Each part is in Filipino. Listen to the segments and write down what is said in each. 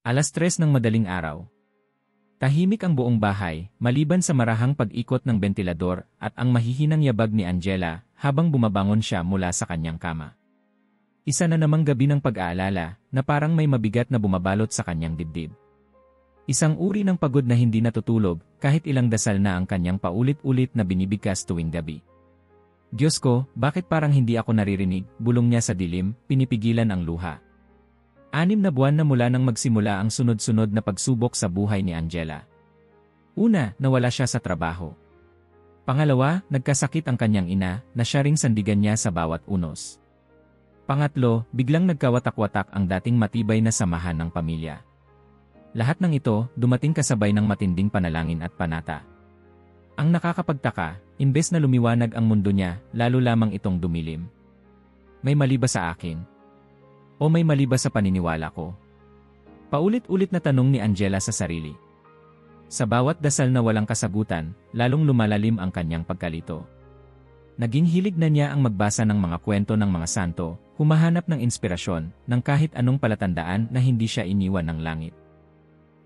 3:00 ng madaling araw. Tahimik ang buong bahay, maliban sa marahang pag-ikot ng bentilador at ang mahihinang yabag ni Angela habang bumabangon siya mula sa kanyang kama. Isa na namang gabi ng pag-aalala na parang may mabigat na bumabalot sa kanyang dibdib. Isang uri ng pagod na hindi natutulog kahit ilang dasal na ang kanyang paulit-ulit na binibigkas tuwing gabi. Diyos ko, bakit parang hindi ako naririnig, bulong niya sa dilim, pinipigilan ang luha. 6 na buwan na mula nang magsimula ang sunod-sunod na pagsubok sa buhay ni Angela. Una, nawala siya sa trabaho. Pangalawa, nagkasakit ang kanyang ina na siya ring sandigan niya sa bawat unos. Pangatlo, biglang nagkawatak-watak ang dating matibay na samahan ng pamilya. Lahat ng ito, dumating kasabay ng matinding panalangin at panata. Ang nakakapagtaka, imbes na lumiwanag ang mundo niya, lalo lamang itong dumilim. May mali ba sa akin? O may mali ba sa paniniwala ko? Paulit-ulit na tanong ni Angela sa sarili. Sa bawat dasal na walang kasagutan, lalong lumalalim ang kanyang pagkalito. Naging hilig na niya ang magbasa ng mga kwento ng mga santo, humahanap ng inspirasyon ng kahit anong palatandaan na hindi siya iniwan ng langit.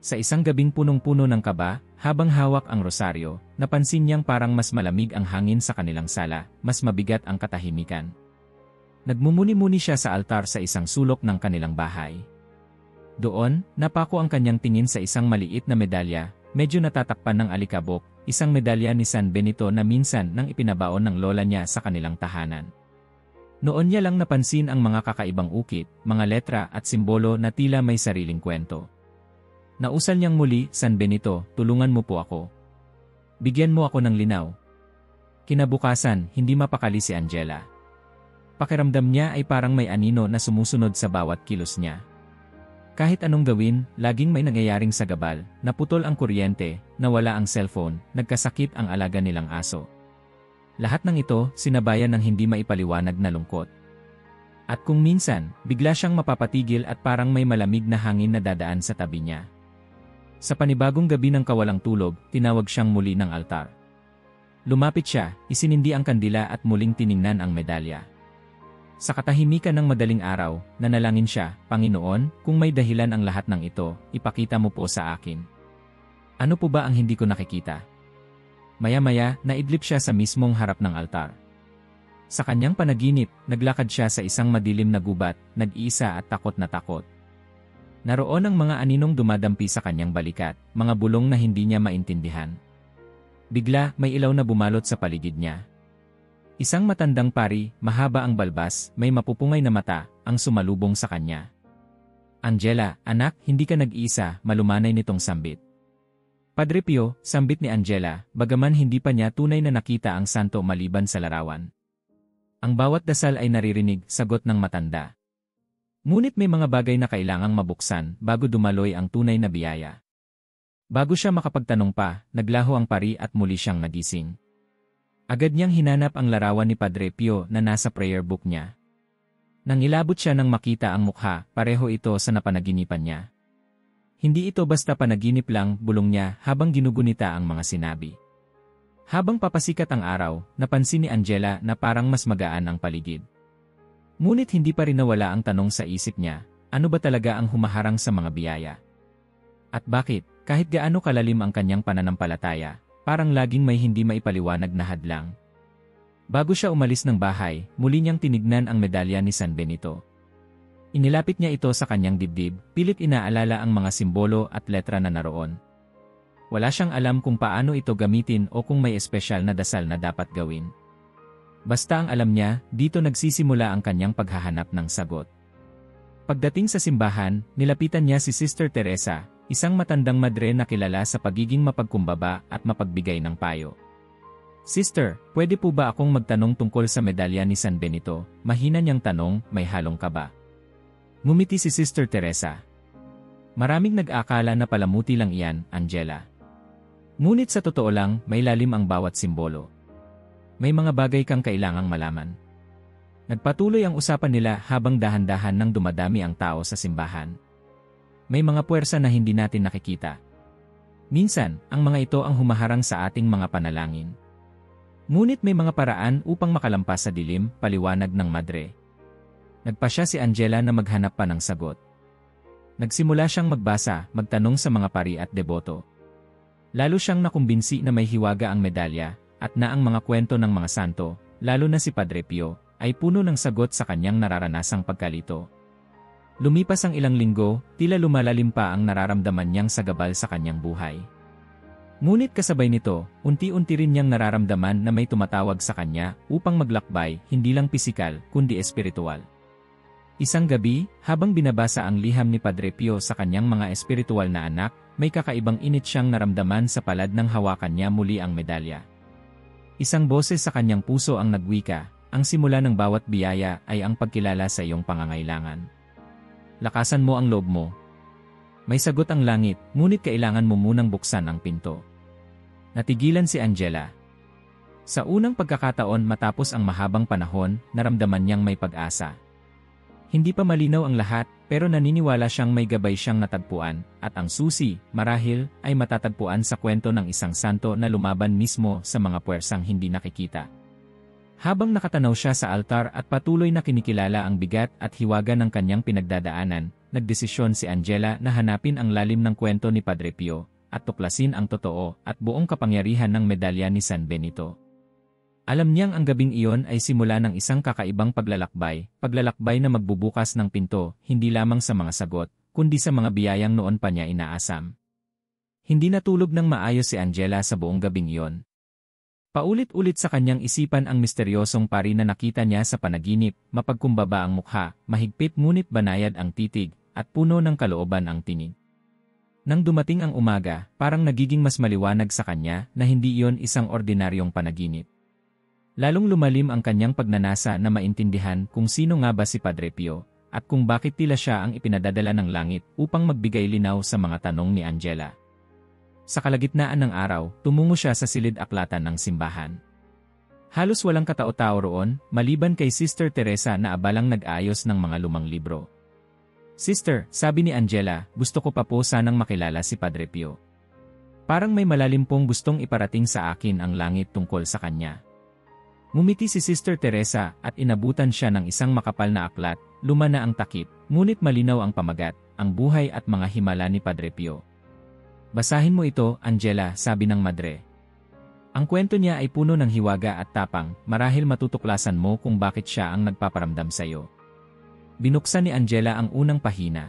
Sa isang gabing punong-puno ng kaba, habang hawak ang rosaryo, napansin niyang parang mas malamig ang hangin sa kanilang sala, mas mabigat ang katahimikan. Nagmumuni-muni siya sa altar sa isang sulok ng kanilang bahay. Doon, napako ang kanyang tingin sa isang maliit na medalya, medyo natatakpan ng alikabok, isang medalya ni San Benito na minsan nang ipinabaon ng lola niya sa kanilang tahanan. Noon niya lang napansin ang mga kakaibang ukit, mga letra at simbolo na tila may sariling kwento. Nausal niyang muli, San Benito, tulungan mo po ako. Bigyan mo ako ng linaw. Kinabukasan, hindi mapakali si Angela. Pakiramdam niya ay parang may anino na sumusunod sa bawat kilos niya. Kahit anong gawin, laging may nangyayaring sagabal, naputol ang kuryente, nawala ang cellphone, nagkasakit ang alaga nilang aso. Lahat ng ito, sinabayan ng hindi maipaliwanag na lungkot. At kung minsan, bigla siyang mapapatigil at parang may malamig na hangin na dadaan sa tabi niya. Sa panibagong gabi ng kawalang tulog, tinawag siyang muli ng altar. Lumapit siya, isinindi ang kandila at muling tiningnan ang medalya. Sa katahimikan ng madaling araw, nanalangin siya, Panginoon, kung may dahilan ang lahat ng ito, ipakita mo po sa akin. Ano po ba ang hindi ko nakikita? Maya-maya, naidlip siya sa mismong harap ng altar. Sa kanyang panaginip, naglakad siya sa isang madilim na gubat, nag-iisa at takot na takot. Naroon ang mga aninong dumadampi sa kanyang balikat, mga bulong na hindi niya maintindihan. Bigla, may ilaw na bumalot sa paligid niya. Isang matandang pari, mahaba ang balbas, may mapupungay na mata, ang sumalubong sa kanya. Angela, anak, hindi ka nag-iisa, malumanay nitong sambit. Padre Pio, sambit ni Angela, bagaman hindi pa niya tunay na nakita ang santo maliban sa larawan. Ang bawat dasal ay naririnig, sagot ng matanda. Ngunit may mga bagay na kailangang mabuksan bago dumaloy ang tunay na biyaya. Bago siya makapagtanong pa, naglaho ang pari at muli siyang nagising. Agad niyang hinanap ang larawan ni Padre Pio na nasa prayer book niya. Nang ilabot siya nang makita ang mukha, pareho ito sa napanaginipan niya. Hindi ito basta panaginip lang, bulong niya habang ginugunita ang mga sinabi. Habang papasikat ang araw, napansin ni Angela na parang mas magaan ang paligid. Ngunit hindi pa rin nawala ang tanong sa isip niya, ano ba talaga ang humaharang sa mga biyaya? At bakit, kahit gaano kalalim ang kanyang pananampalataya, parang laging may hindi maipaliwanag na hadlang? Bago siya umalis ng bahay, muli niyang tinignan ang medalya ni San Benito. Inilapit niya ito sa kanyang dibdib, pilit inaalala ang mga simbolo at letra na naroon. Wala siyang alam kung paano ito gamitin o kung may espesyal na dasal na dapat gawin. Basta ang alam niya, dito nagsisimula ang kanyang paghahanap ng sagot. Pagdating sa simbahan, nilapitan niya si Sister Teresa, isang matandang madre na kilala sa pagiging mapagkumbaba at mapagbigay ng payo. Sister, pwede po ba akong magtanong tungkol sa medalya ni San Benito? Mahina niyang tanong, may halong kaba. Ngumiti si Sister Teresa. Maraming nag-akala na palamuti lang iyan, Angela. Ngunit sa totoo lang, may lalim ang bawat simbolo. May mga bagay kang kailangang malaman. Nagpatuloy ang usapan nila habang dahan-dahan nang dumadami ang tao sa simbahan. May mga puwersa na hindi natin nakikita. Minsan, ang mga ito ang humaharang sa ating mga panalangin. Ngunit may mga paraan upang makalampas sa dilim, paliwanag ng madre. Nagpasya si Angela na maghanap pa ng sagot. Nagsimula siyang magbasa, magtanong sa mga pari at deboto. Lalo siyang nakumbinsi na may hiwaga ang medalya, at na ang mga kwento ng mga santo, lalo na si Padre Pio, ay puno ng sagot sa kanyang nararanasang pagkalito. Lumipas ang ilang linggo, tila lumalalim pa ang nararamdaman niyang sagabal sa kanyang buhay. Ngunit kasabay nito, unti-unti rin niyang nararamdaman na may tumatawag sa kanya upang maglakbay, hindi lang pisikal, kundi espiritual. Isang gabi, habang binabasa ang liham ni Padre Pio sa kanyang mga espiritual na anak, may kakaibang init siyang naramdaman sa palad ng hawakan niya muli ang medalya. Isang boses sa kanyang puso ang nagwika, ang simula ng bawat biyaya ay ang pagkilala sa iyong pangangailangan. Lakasan mo ang loob mo. May sagot ang langit, ngunit kailangan mo munang buksan ang pinto. Natigilan si Angela. Sa unang pagkakataon matapos ang mahabang panahon, naramdaman niyang may pag-asa. Hindi pa malinaw ang lahat, pero naniniwala siyang may gabay siyang natagpuan, at ang susi, marahil, ay matatagpuan sa kwento ng isang santo na lumaban mismo sa mga puwersang hindi nakikita. Habang nakatanaw siya sa altar at patuloy na kinikilala ang bigat at hiwaga ng kanyang pinagdadaanan, nagdesisyon si Angela na hanapin ang lalim ng kwento ni Padre Pio, at tuklasin ang totoo at buong kapangyarihan ng medalya ni San Benito. Alam niyang ang gabing iyon ay simula ng isang kakaibang paglalakbay na magbubukas ng pinto, hindi lamang sa mga sagot, kundi sa mga biyayang noon pa niya inaasam. Hindi natulog ng maayos si Angela sa buong gabing iyon. Paulit-ulit sa kanyang isipan ang misteryosong pari na nakita niya sa panaginip, mapagkumbaba ang mukha, mahigpit ngunit banayad ang titig, at puno ng kalooban ang tinig. Nang dumating ang umaga, parang nagiging mas maliwanag sa kanya na hindi iyon isang ordinaryong panaginip. Lalong lumalim ang kanyang pagnanasa na maintindihan kung sino nga ba si Padre Pio, at kung bakit tila siya ang ipinadadala ng langit upang magbigay linaw sa mga tanong ni Angela. Sa kalagitnaan ng araw, tumungo siya sa silid-aklatan ng simbahan. Halos walang katao-tao roon, maliban kay Sister Teresa na abalang nag-ayos ng mga lumang libro. "Sister," sabi ni Angela, "gusto ko pa po sanang makilala si Padre Pio. Parang may malalim pong gustong iparating sa akin ang langit tungkol sa kanya." Ngumiti si Sister Teresa at inabutan siya ng isang makapal na aklat, luma na ang takip, ngunit malinaw ang pamagat, ang buhay at mga himala ni Padre Pio. "Basahin mo ito, Angela," sabi ng madre. "Ang kwento niya ay puno ng hiwaga at tapang, marahil matutuklasan mo kung bakit siya ang nagpaparamdam sa iyo." Binuksan ni Angela ang unang pahina.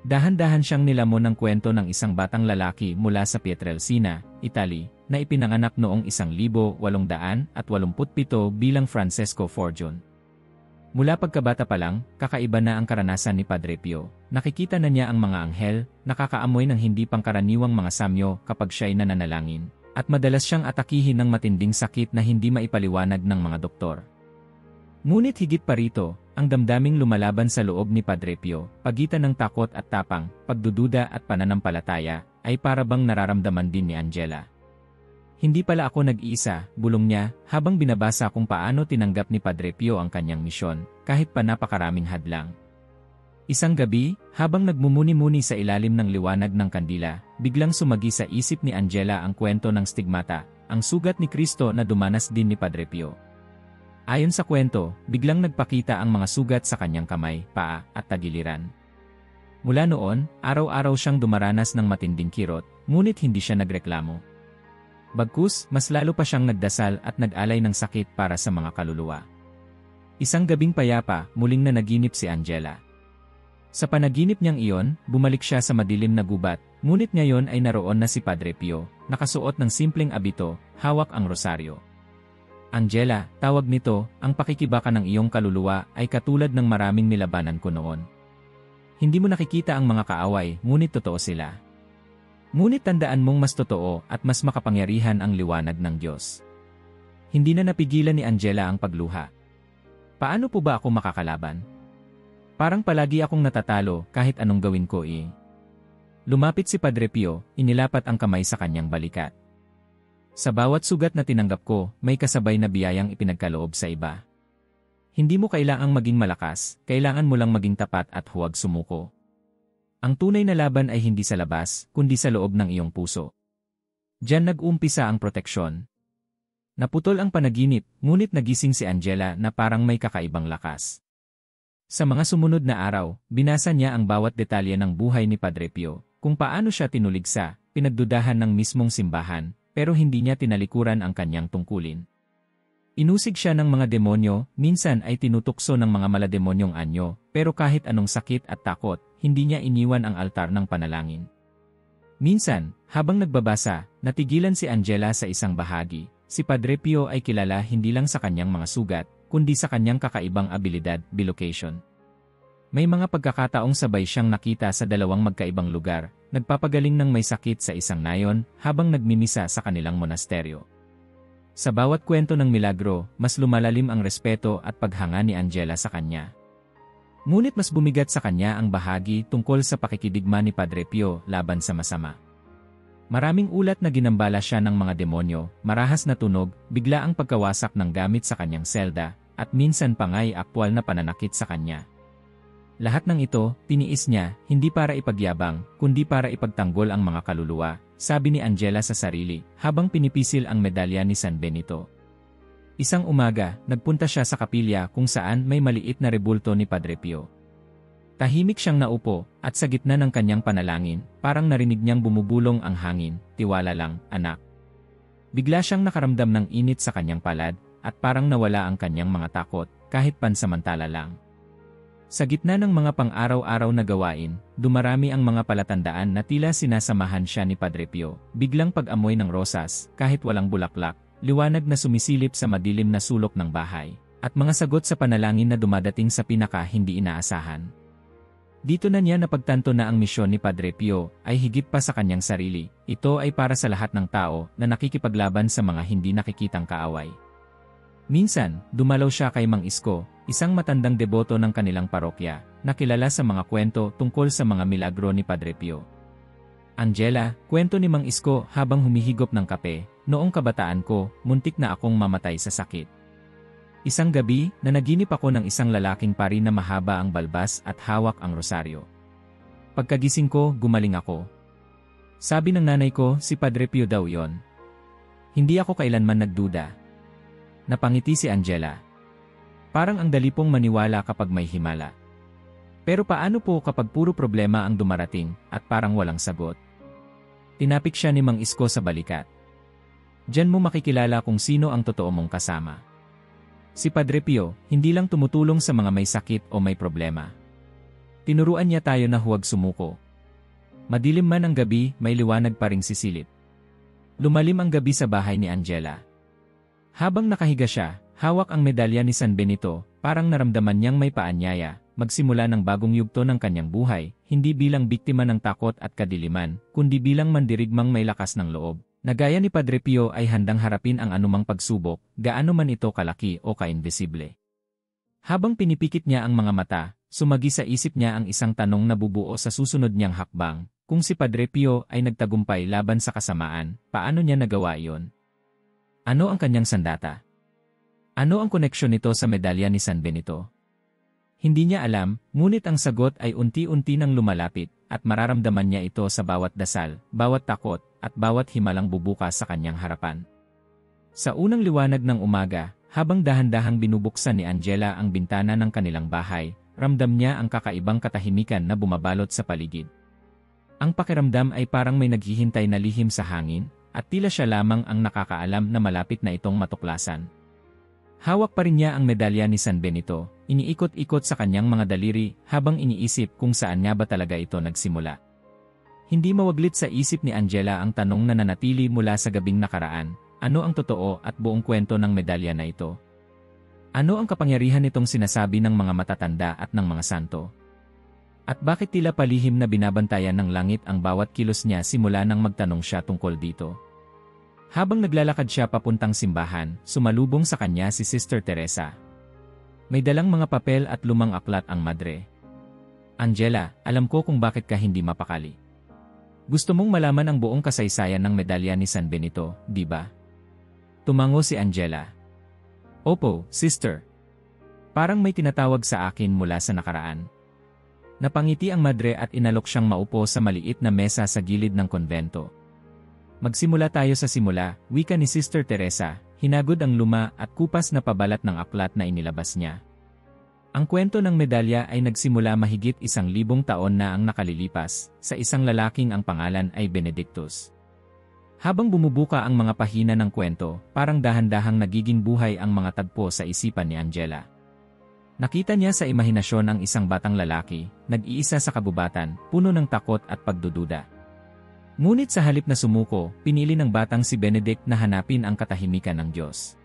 Dahan-dahan siyang nilamon ng kwento ng isang batang lalaki mula sa Pietrelcina, Italy, na ipinanganak noong 1887 bilang Francesco Forgione. Mula pagkabata pa lang, kakaiba na ang karanasan ni Padre Pio. Nakikita na niya ang mga anghel, nakakaamoy ng hindi pangkaraniwang mga samyo kapag siya'y nananalangin, at madalas siyang atakihin ng matinding sakit na hindi maipaliwanag ng mga doktor. Ngunit higit pa rito, ang damdaming lumalaban sa loob ni Padre Pio, pagitan ng takot at tapang, pagdududa at pananampalataya, ay parabang nararamdaman din ni Angela. "Hindi pala ako nag-iisa," bulong niya, habang binabasa kung paano tinanggap ni Padre Pio ang kanyang misyon, kahit pa napakaraming hadlang. Isang gabi, habang nagmumuni-muni sa ilalim ng liwanag ng kandila, biglang sumagi sa isip ni Angela ang kwento ng stigmata, ang sugat ni Kristo na dumanas din ni Padre Pio. Ayon sa kwento, biglang nagpakita ang mga sugat sa kanyang kamay, paa, at tagiliran. Mula noon, araw-araw siyang dumaranas ng matinding kirot, ngunit hindi siya nagreklamo. Bagkus, mas lalo pa siyang nagdasal at nag-alay ng sakit para sa mga kaluluwa. Isang gabing payapa, muling na naginip si Angela. Sa panaginip niyang iyon, bumalik siya sa madilim na gubat, ngunit ngayon ay naroon na si Padre Pio, nakasuot ng simpleng abito, hawak ang rosaryo. "Angela," tawag nito, "ang pakikibaka ng iyong kaluluwa ay katulad ng maraming nilabanan ko noon. Hindi mo nakikita ang mga kaaway, ngunit totoo sila. Ngunit tandaan mong mas totoo at mas makapangyarihan ang liwanag ng Diyos." Hindi na napigilan ni Angela ang pagluha. "Paano po ba ako makakalaban? Parang palagi akong natatalo kahit anong gawin ko eh." Lumapit si Padre Pio, inilapat ang kamay sa kanyang balikat. "Sa bawat sugat na tinanggap ko, may kasabay na biyayang ipinagkaloob sa iba. Hindi mo kailangang maging malakas, kailangan mo lang maging tapat at huwag sumuko. Ang tunay na laban ay hindi sa labas, kundi sa loob ng iyong puso." Diyan nag-umpisa ang proteksyon. Naputol ang panaginip, ngunit nagising si Angela na parang may kakaibang lakas. Sa mga sumunod na araw, binasa niya ang bawat detalye ng buhay ni Padre Pio, kung paano siya tinuligsa, pinagdudahan ng mismong simbahan, pero hindi niya tinalikuran ang kanyang tungkulin. Inusig siya ng mga demonyo, minsan ay tinutukso ng mga malademonyong anyo, pero kahit anong sakit at takot, hindi niya iniwan ang altar ng panalangin. Minsan, habang nagbabasa, natigilan si Angela sa isang bahagi. Si Padre Pio ay kilala hindi lang sa kanyang mga sugat, kundi sa kanyang kakaibang abilidad, bilocation. May mga pagkakataong sabay siyang nakita sa dalawang magkaibang lugar, nagpapagaling ng may sakit sa isang nayon habang nagmimisa sa kanilang monasteryo. Sa bawat kwento ng milagro, mas lumalalim ang respeto at paghanga ni Angela sa kanya. Ngunit mas bumigat sa kanya ang bahagi tungkol sa pakikidigma ni Padre Pio laban sa masama. Maraming ulat na ginambala siya ng mga demonyo, marahas na tunog, bigla ang pagkawasak ng gamit sa kanyang selda, at minsan pa nga'y aktwal na pananakit sa kanya. Lahat ng ito, tiniis niya, hindi para ipagyabang, kundi para ipagtanggol ang mga kaluluwa, sabi ni Angela sa sarili, habang pinipisil ang medalya ni San Benito. Isang umaga, nagpunta siya sa kapilya kung saan may maliit na rebulto ni Padre Pio. Tahimik siyang naupo, at sa gitna ng kanyang panalangin, parang narinig niyang bumubulong ang hangin, "Tiwala lang, anak." Bigla siyang nakaramdam ng init sa kanyang palad, at parang nawala ang kanyang mga takot, kahit pansamantala lang. Sa gitna ng mga pang-araw-araw na gawain, dumarami ang mga palatandaan na tila sinasamahan siya ni Padre Pio. Biglang pag-amoy ng rosas, kahit walang bulaklak, liwanag na sumisilip sa madilim na sulok ng bahay, at mga sagot sa panalangin na dumadating sa pinaka-hindi inaasahan. Dito na niya napagtanto na ang misyon ni Padre Pio ay higit pa sa kanyang sarili. Ito ay para sa lahat ng tao na nakikipaglaban sa mga hindi nakikitang kaaway. Minsan, dumalaw siya kay Mang Isko, isang matandang deboto ng kanilang parokya, na kilala sa mga kwento tungkol sa mga milagro ni Padre Pio. "Angela, kwento ni Mang Isko habang humihigop ng kape, noong kabataan ko, muntik na akong mamatay sa sakit. Isang gabi, nanaginip ako ng isang lalaking pari na mahaba ang balbas at hawak ang rosaryo. Pagkagising ko, gumaling ako. Sabi ng nanay ko, si Padre Pio daw yon. Hindi ako kailanman nagduda." Napangiti si Angela. Parang ang dali pong maniwala kapag may himala. Pero paano po kapag puro problema ang dumarating at parang walang sagot? Tinapik siya ni Mang Isko sa balikat. "Diyan mo makikilala kung sino ang totoo mong kasama. Si Padre Pio, hindi lang tumutulong sa mga may sakit o may problema. Tinuruan niya tayo na huwag sumuko. Madilim man ang gabi, may liwanag pa ring sisilip." Lumalim ang gabi sa bahay ni Angela. Habang nakahiga siya, hawak ang medalya ni San Benito, parang naramdaman niyang may paanyaya, magsimula ng bagong yugto ng kanyang buhay, hindi bilang biktima ng takot at kadiliman, kundi bilang mandirigmang may lakas ng loob, na gaya ni Padre Pio ay handang harapin ang anumang pagsubok, gaano man ito kalaki o ka-invisible. Habang pinipikit niya ang mga mata, sumagi sa isip niya ang isang tanong na bubuo sa susunod niyang hakbang, kung si Padre Pio ay nagtagumpay laban sa kasamaan, paano niya nagawa iyon? Ano ang kanyang sandata? Ano ang koneksyon nito sa medalya ni San Benito? Hindi niya alam, ngunit ang sagot ay unti-unti nang lumalapit, at mararamdaman niya ito sa bawat dasal, bawat takot, at bawat himalang bubukas sa kanyang harapan. Sa unang liwanag ng umaga, habang dahan-dahang binubuksan ni Angela ang bintana ng kanilang bahay, ramdam niya ang kakaibang katahimikan na bumabalot sa paligid. Ang pakiramdam ay parang may naghihintay na lihim sa hangin, at tila siya lamang ang nakakaalam na malapit na itong matuklasan. Hawak pa rin niya ang medalya ni San Benito, iniikot-ikot sa kanyang mga daliri habang iniisip kung saan nga ba talaga ito nagsimula. Hindi mawaglit sa isip ni Angela ang tanong na nanatili mula sa gabing nakaraan, ano ang totoo at buong kwento ng medalya na ito? Ano ang kapangyarihan nitong sinasabi ng mga matatanda at ng mga santo? At bakit tila palihim na binabantayan ng langit ang bawat kilos niya simula nang magtanong siya tungkol dito? Habang naglalakad siya papuntang simbahan, sumalubong sa kanya si Sister Teresa. May dalang mga papel at lumang aklat ang madre. "Angela, alam ko kung bakit ka hindi mapakali. Gusto mong malaman ang buong kasaysayan ng medalya ni San Benito, di ba?" Tumango si Angela. "Opo, Sister. Parang may tinatawag sa akin mula sa nakaraan." Napangiti ang madre at inalok siyang maupo sa maliit na mesa sa gilid ng konbento. "Magsimula tayo sa simula," wika ni Sister Teresa, hinagod ang luma at kupas na pabalat ng aklat na inilabas niya. Ang kwento ng medalya ay nagsimula mahigit 1,000 taon na ang nakalilipas, sa isang lalaking ang pangalan ay Benedictus. Habang bumubuka ang mga pahina ng kwento, parang dahan-dahang nagiging buhay ang mga tagpo sa isipan ni Angela. Nakita niya sa imahinasyon ang isang batang lalaki, nag-iisa sa kabubatan, puno ng takot at pagdududa. Ngunit sa halip na sumuko, pinili ng batang si Benedict na hanapin ang katahimikan ng Diyos.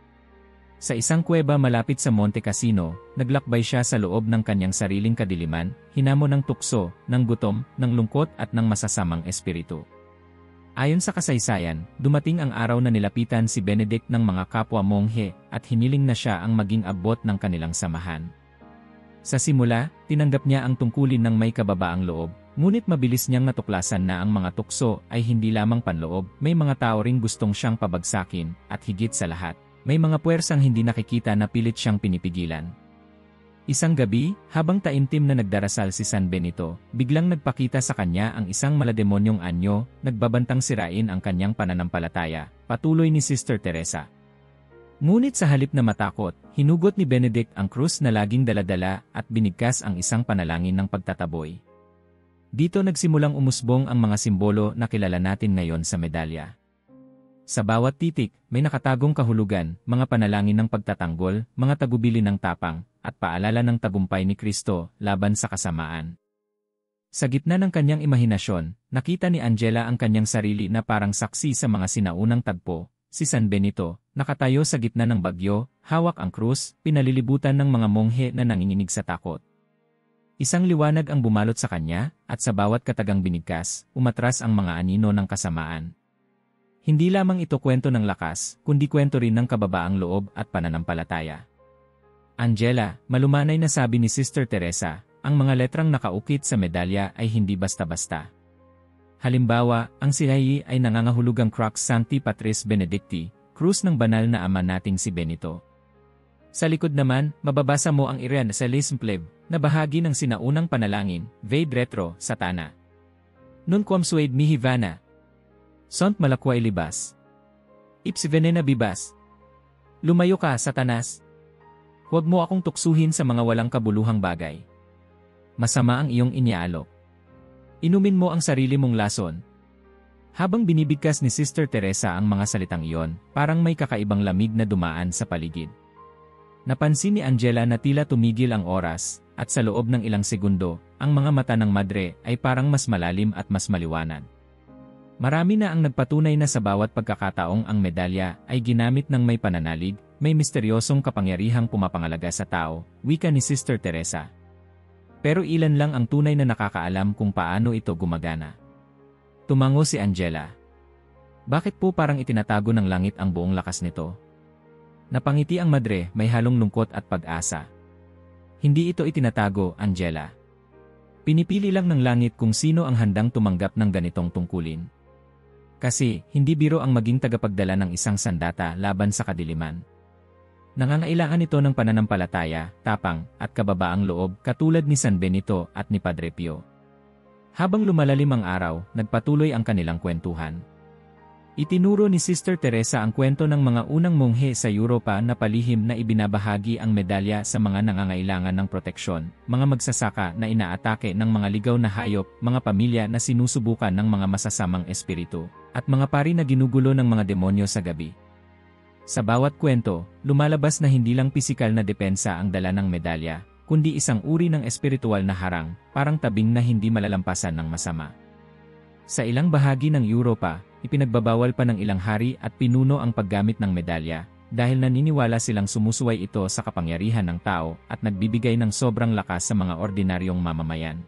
Sa isang kuweba malapit sa Monte Cassino, naglakbay siya sa loob ng kanyang sariling kadiliman, hinamon ng tukso, ng gutom, ng lungkot at ng masasamang espiritu. Ayon sa kasaysayan, dumating ang araw na nilapitan si Benedict ng mga kapwa monghe at hiniling na siya ang maging abot ng kanilang samahan. Sa simula, tinanggap niya ang tungkulin ng may kababaang loob, ngunit mabilis niyang natuklasan na ang mga tukso ay hindi lamang panloob, may mga tao ring gustong siyang pabagsakin, at higit sa lahat, may mga puwersang hindi nakikita na pilit siyang pinipigilan. Isang gabi, habang taimtim na nagdarasal si San Benito, biglang nagpakita sa kanya ang isang malademonyong anyo, nagbabantang sirain ang kanyang pananampalataya, patuloy ni Sister Teresa. Ngunit sa halip na matakot, hinugot ni Benedict ang krus na laging daladala at binigkas ang isang panalangin ng pagtataboy. Dito nagsimulang umusbong ang mga simbolo na kilala natin ngayon sa medalya. Sa bawat titik, may nakatagong kahulugan, mga panalangin ng pagtatanggol, mga tagubili ng tapang, at paalala ng tagumpay ni Kristo laban sa kasamaan. Sa gitna ng kanyang imahinasyon, nakita ni Angela ang kanyang sarili na parang saksi sa mga sinaunang tagpo, si San Benito, nakatayo sa gitna ng bagyo, hawak ang krus, pinalilibutan ng mga monghe na nanginginig sa takot. Isang liwanag ang bumalot sa kanya, at sa bawat katagang binigkas, umatras ang mga anino ng kasamaan. Hindi lamang ito kwento ng lakas, kundi kwento rin ng kababaang loob at pananampalataya. Angela, malumanay na sabi ni Sister Teresa, ang mga letrang nakaukit sa medalya ay hindi basta-basta. Halimbawa, ang sihayi ay nangangahulugang Crux Sancti Patris Benedicti, krus ng banal na ama nating si Benito. Sa likod naman, mababasa mo ang Irian sa Lismpleb, na bahagi ng sinaunang panalangin, Vade Retro, Satana. Nun quam suade mihi vana. Sont malakway libas. Ips venena bibas. Lumayo ka, Satanas. Huwag mo akong tuksuhin sa mga walang kabuluhang bagay. Masama ang iyong iniaalok. Inumin mo ang sarili mong lason. Habang binibigkas ni Sister Teresa ang mga salitang iyon, parang may kakaibang lamig na dumaan sa paligid. Napansin ni Angela na tila tumigil ang oras, at sa loob ng ilang segundo, ang mga mata ng madre ay parang mas malalim at mas maliwanag. Marami na ang nagpatunay na sa bawat pagkakataong ang medalya ay ginamit ng may pananalig, may misteryosong kapangyarihang pumapangalaga sa tao, wika ni Sister Teresa. Pero ilan lang ang tunay na nakakaalam kung paano ito gumagana. Tumango si Angela. Bakit po parang itinatago ng langit ang buong lakas nito? Napangiti ang madre, may halong lungkot at pag-asa. Hindi ito itinatago, Angela. Pinipili lang ng langit kung sino ang handang tumanggap ng ganitong tungkulin. Kasi, hindi biro ang maging tagapagdala ng isang sandata laban sa kadiliman. Nangangailangan ito ng pananampalataya, tapang, at kababaang loob katulad ni San Benito at ni Padre Pio. Habang lumalalim ang araw, nagpatuloy ang kanilang kwentuhan. Itinuro ni Sister Teresa ang kwento ng mga unang monghe sa Europa na palihim na ibinabahagi ang medalya sa mga nangangailangan ng proteksyon, mga magsasaka na inaatake ng mga ligaw na hayop, mga pamilya na sinusubukan ng mga masasamang espiritu, at mga pari na ginugulo ng mga demonyo sa gabi. Sa bawat kwento, lumalabas na hindi lang pisikal na depensa ang dala ng medalya, kundi isang uri ng espiritual na harang, parang tabing na hindi malalampasan ng masama. Sa ilang bahagi ng Europa, ipinagbabawal pa ng ilang hari at pinuno ang paggamit ng medalya, dahil naniniwala silang sumusuway ito sa kapangyarihan ng tao at nagbibigay ng sobrang lakas sa mga ordinaryong mamamayan.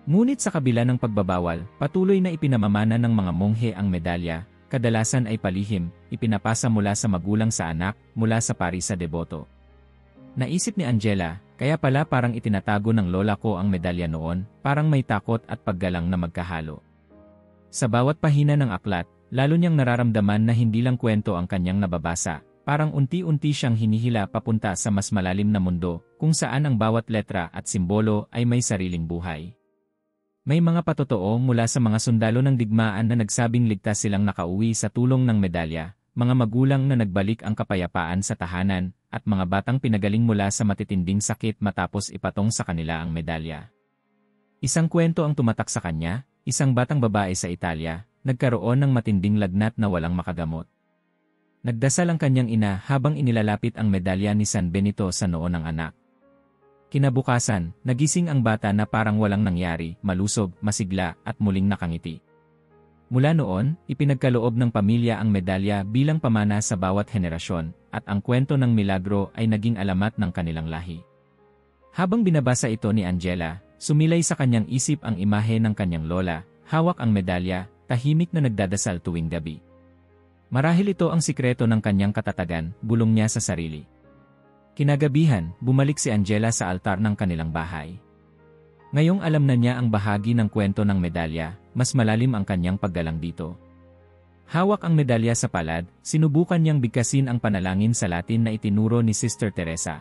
Ngunit sa kabila ng pagbabawal, patuloy na ipinamamana ng mga monghe ang medalya, kadalasan ay palihim, ipinapasa mula sa magulang sa anak, mula sa pari sa deboto. Naisip ni Angela, kaya pala parang itinatago ng lola ko ang medalya noon, parang may takot at paggalang na magkahalo. Sa bawat pahina ng aklat, lalo niyang nararamdaman na hindi lang kwento ang kanyang nababasa, parang unti-unti siyang hinihila papunta sa mas malalim na mundo, kung saan ang bawat letra at simbolo ay may sariling buhay. May mga patotoo mula sa mga sundalo ng digmaan na nagsabing ligtas silang nakauwi sa tulong ng medalya, mga magulang na nagbalik ang kapayapaan sa tahanan, at mga batang pinagaling mula sa matitinding sakit matapos ipatong sa kanila ang medalya. Isang kwento ang tumatak sa kanya, isang batang babae sa Italia, nagkaroon ng matinding lagnat na walang makagamot. Nagdasal ang kanyang ina habang inilalapit ang medalya ni San Benito sa noo ng anak. Kinabukasan, nagising ang bata na parang walang nangyari, malusog, masigla, at muling nakangiti. Mula noon, ipinagkaloob ng pamilya ang medalya bilang pamana sa bawat henerasyon, at ang kwento ng milagro ay naging alamat ng kanilang lahi. Habang binabasa ito ni Angela, sumilay sa kanyang isip ang imahe ng kanyang lola, hawak ang medalya, tahimik na nagdadasal tuwing gabi. Marahil ito ang sikreto ng kanyang katatagan, bulong niya sa sarili. Kinagabihan, bumalik si Angela sa altar ng kanilang bahay. Ngayong alam na niya ang bahagi ng kwento ng medalya, mas malalim ang kanyang paggalang dito. Hawak ang medalya sa palad, sinubukan niyang bigkasin ang panalangin sa Latin na itinuro ni Sister Teresa.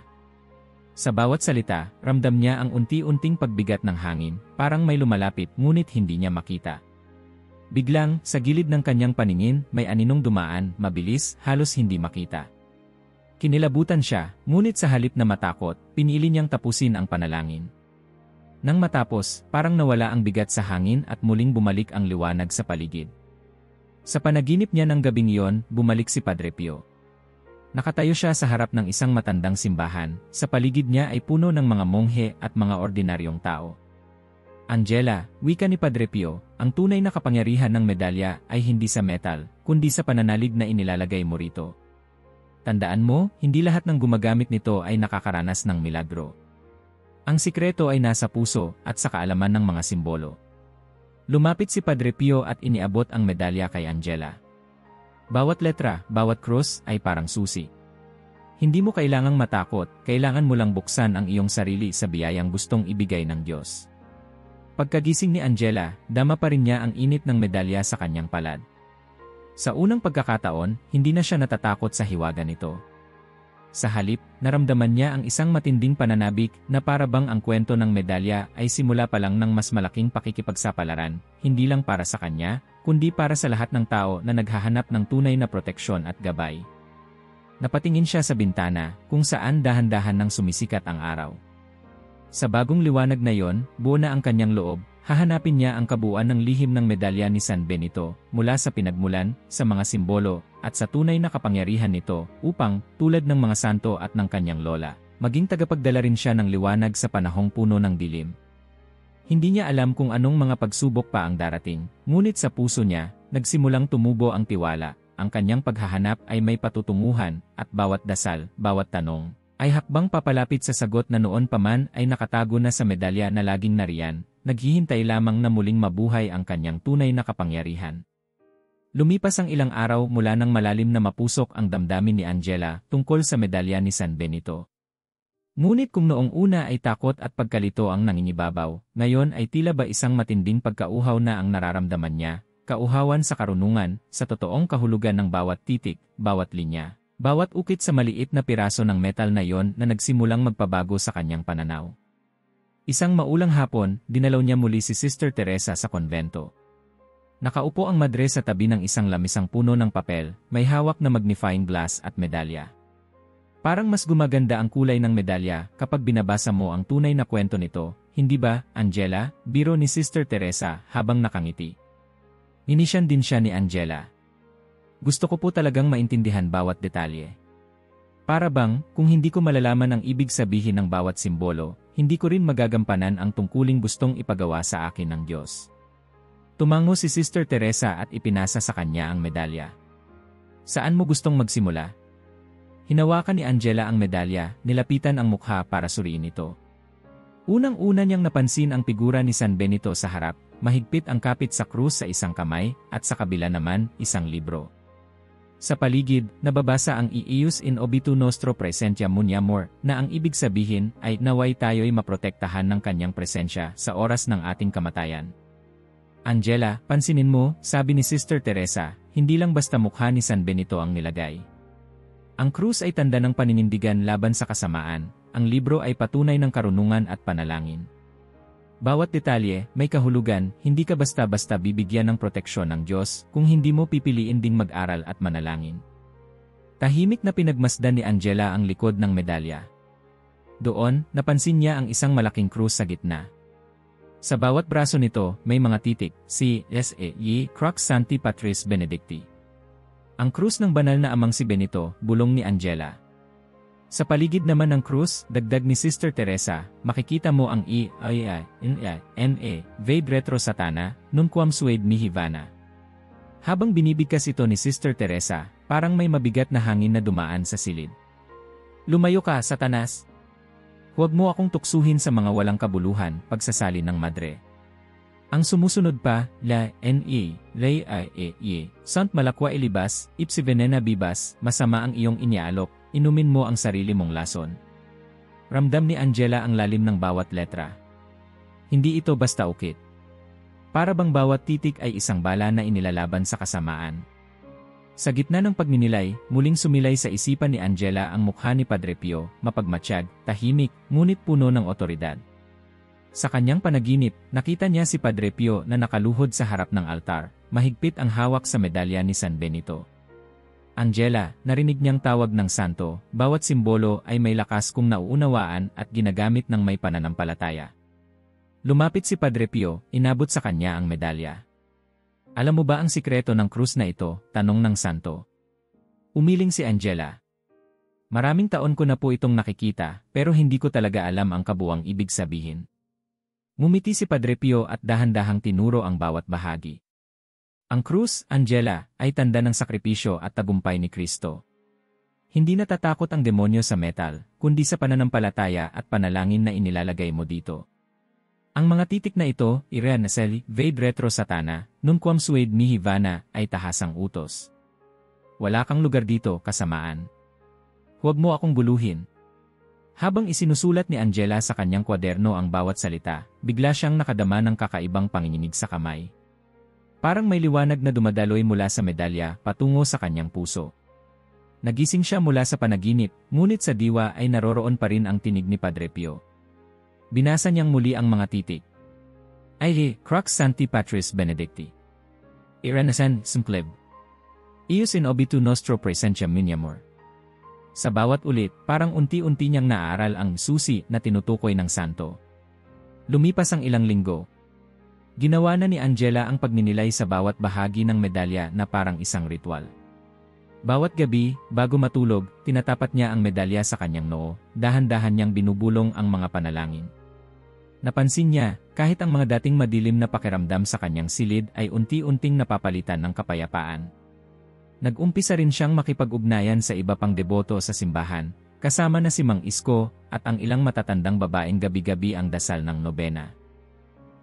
Sa bawat salita, ramdam niya ang unti-unting pagbigat ng hangin, parang may lumalapit ngunit hindi niya makita. Biglang, sa gilid ng kanyang paningin, may aninong dumaan, mabilis, halos hindi makita. Kinilabutan siya, ngunit sa halip na matakot, pinili niyang tapusin ang panalangin. Nang matapos, parang nawala ang bigat sa hangin at muling bumalik ang liwanag sa paligid. Sa panaginip niya ng gabing iyon, bumalik si Padre Pio. Nakatayo siya sa harap ng isang matandang simbahan, sa paligid niya ay puno ng mga monghe at mga ordinaryong tao. Angela, wika ni Padre Pio, ang tunay na kapangyarihan ng medalya ay hindi sa metal, kundi sa pananalig na inilalagay mo rito. Tandaan mo, hindi lahat ng gumagamit nito ay nakakaranas ng milagro. Ang sikreto ay nasa puso at sa kaalaman ng mga simbolo. Lumapit si Padre Pio at iniabot ang medalya kay Angela. Bawat letra, bawat krus ay parang susi. Hindi mo kailangang matakot, kailangan mo lang buksan ang iyong sarili sa biyayang gustong ibigay ng Diyos. Pagkagising ni Angela, dama pa rin niya ang init ng medalya sa kanyang palad. Sa unang pagkakataon, hindi na siya natatakot sa hiwaga nito. Sa halip, naramdaman niya ang isang matinding pananabik na para bang ang kwento ng medalya ay simula pa lang ng mas malaking pakikipagsapalaran, hindi lang para sa kanya, kundi para sa lahat ng tao na naghahanap ng tunay na proteksyon at gabay. Napatingin siya sa bintana, kung saan dahan-dahan nang sumisikat ang araw. Sa bagong liwanag na yon, buo na ang kanyang loob. Hahanapin niya ang kabuuan ng lihim ng medalya ni San Benito, mula sa pinagmulan, sa mga simbolo, at sa tunay na kapangyarihan nito, upang, tulad ng mga santo at ng kanyang lola, maging tagapagdala rin siya ng liwanag sa panahong puno ng dilim. Hindi niya alam kung anong mga pagsubok pa ang darating, ngunit sa puso niya, nagsimulang tumubo ang tiwala, ang kanyang paghahanap ay may patutunguhan, at bawat dasal, bawat tanong, ay hakbang papalapit sa sagot na noon pa man ay nakatago na sa medalya na laging nariyan, naghihintay lamang na muling mabuhay ang kanyang tunay na kapangyarihan. Lumipas ang ilang araw mula nang malalim na mapusok ang damdamin ni Angela tungkol sa medalya ni San Benito. Ngunit kung noong una ay takot at pagkalito ang nangingibabaw, ngayon ay tila ba isang matinding pagkauhaw na ang nararamdaman niya, kauhawan sa karunungan, sa totoong kahulugan ng bawat titik, bawat linya, bawat ukit sa maliit na piraso ng metal na yon na nagsimulang magpabago sa kanyang pananaw. Isang maulang hapon, dinalaw niya muli si Sister Teresa sa konbento. Nakaupo ang madre sa tabi ng isang lamisang puno ng papel, may hawak na magnifying glass at medalya. Parang mas gumaganda ang kulay ng medalya kapag binabasa mo ang tunay na kwento nito, hindi ba, Angela? Biro ni Sister Teresa habang nakangiti. Inisyan din siya ni Angela. Gusto ko po talagang maintindihan bawat detalye. Para bang, kung hindi ko malalaman ang ibig sabihin ng bawat simbolo, hindi ko rin magagampanan ang tungkuling gustong ipagawa sa akin ng Diyos. Tumango si Sister Teresa at ipinasa sa kanya ang medalya. Saan mo gustong magsimula? Hinawakan ni Angela ang medalya, nilapitan ang mukha para suriin ito. Unang-una niyang napansin ang figura ni San Benito sa harap, mahigpit ang kapit sa krus sa isang kamay, at sa kabila naman, isang libro. Sa paligid, nababasa ang Iius in obitu nostro presentia muniamur, na ang ibig sabihin ay naway tayo'y maprotektahan ng kanyang presensya sa oras ng ating kamatayan. Angela, pansinin mo, sabi ni Sister Teresa, hindi lang basta mukha ni San Benito ang nilagay. Ang krus ay tanda ng paninindigan laban sa kasamaan, ang libro ay patunay ng karunungan at panalangin. Bawat detalye, may kahulugan, hindi ka basta-basta bibigyan ng proteksyon ng Diyos kung hindi mo pipiliin ding mag-aral at manalangin. Tahimik na pinagmasdan ni Angela ang likod ng medalya. Doon, napansin niya ang isang malaking krus sa gitna. Sa bawat braso nito, may mga titik, C.S.E.Y. Crux Sancti Patris Benedicti. Ang krus ng banal na amang si Benito, bulong ni Angela. Sa paligid naman ng krus, dagdag ni Sister Teresa, makikita mo ang N.A. Vade Retro Satana, nunquam suade mihi vana. Habang binibigkas ito ni Sister Teresa, parang may mabigat na hangin na dumaan sa silid. Lumayo ka, Satanas! Huwag mo akong tuksuhin sa mga walang kabuluhan, pagsasali ng madre. Ang sumusunod pa, la N.E. Rey A.E. Sant Malakwa Ilibas, ipsi venena bibas, masama ang iyong inialok, inumin mo ang sarili mong lason. Ramdam ni Angela ang lalim ng bawat letra. Hindi ito basta ukit. Para bang bawat titik ay isang bala na inilalaban sa kasamaan. Sa gitna ng pagninilay, muling sumilay sa isipan ni Angela ang mukha ni Padre Pio, mapagmatsyag, tahimik, ngunit puno ng otoridad. Sa kanyang panaginip, nakita niya si Padre Pio na nakaluhod sa harap ng altar, mahigpit ang hawak sa medalya ni San Benito. Angela, narinig niyang tawag ng santo, bawat simbolo ay may lakas kung nauunawaan at ginagamit ng may pananampalataya. Lumapit si Padre Pio, inabot sa kanya ang medalya. Alam mo ba ang sikreto ng krus na ito? Tanong ng santo. Umiling si Angela. Maraming taon ko na po itong nakikita, pero hindi ko talaga alam ang kabuuang ibig sabihin. Ngumiti si Padre Pio at dahan-dahang tinuro ang bawat bahagi. Ang krus, Angela, ay tanda ng sakripisyo at tagumpay ni Kristo. Hindi natatakot ang demonyo sa metal, kundi sa pananampalataya at panalangin na inilalagay mo dito. Ang mga titik na ito, Ireanasel, Vade Retro Satana, nunquam suade mihi vana, ay tahasang utos. Wala kang lugar dito, kasamaan. Huwag mo akong buluhin. Habang isinusulat ni Angela sa kanyang kwaderno ang bawat salita, bigla siyang nakadama ng kakaibang panginginig sa kamay. Parang may liwanag na dumadaloy mula sa medalya patungo sa kanyang puso. Nagising siya mula sa panaginip, ngunit sa diwa ay naroroon pa rin ang tinig ni Padre Pio. Binasa niyang muli ang mga titik. Aire, Crux Sancti Patris Benedicti. Iranasan, Simpleb. Ius in obitu nostro presentiam miniamur. Sa bawat ulit, parang unti-unti niyang naaaral ang susi na tinutukoy ng santo. Lumipas ang ilang linggo. Ginawa na ni Angela ang pagninilay sa bawat bahagi ng medalya na parang isang ritual. Bawat gabi, bago matulog, tinatapat niya ang medalya sa kanyang noo, dahan-dahan niyang binubulong ang mga panalangin. Napansin niya, kahit ang mga dating madilim na pakiramdam sa kanyang silid ay unti-unting napapalitan ng kapayapaan. Nag-umpisa rin siyang makipag-ugnayan sa iba pang deboto sa simbahan, kasama na si Mang Isko at ang ilang matatandang babaeng gabi-gabi ang dasal ng nobena.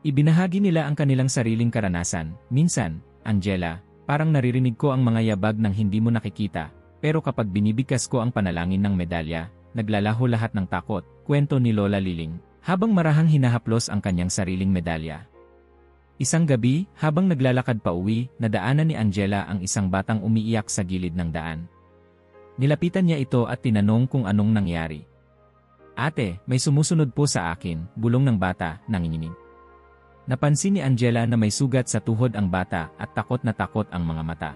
Ibinahagi nila ang kanilang sariling karanasan. Minsan, Angela, parang naririnig ko ang mga yabag ng hindi mo nakikita, pero kapag binibigkas ko ang panalangin ng medalya, naglalaho lahat ng takot, kwento ni Lola Liling, habang marahang hinahaplos ang kanyang sariling medalya. Isang gabi, habang naglalakad pa uwi, nadaanan ni Angela ang isang batang umiiyak sa gilid ng daan. Nilapitan niya ito at tinanong kung anong nangyari. Ate, may sumusunod po sa akin, bulong ng bata, nanginginig. Napansin ni Angela na may sugat sa tuhod ang bata at takot na takot ang mga mata.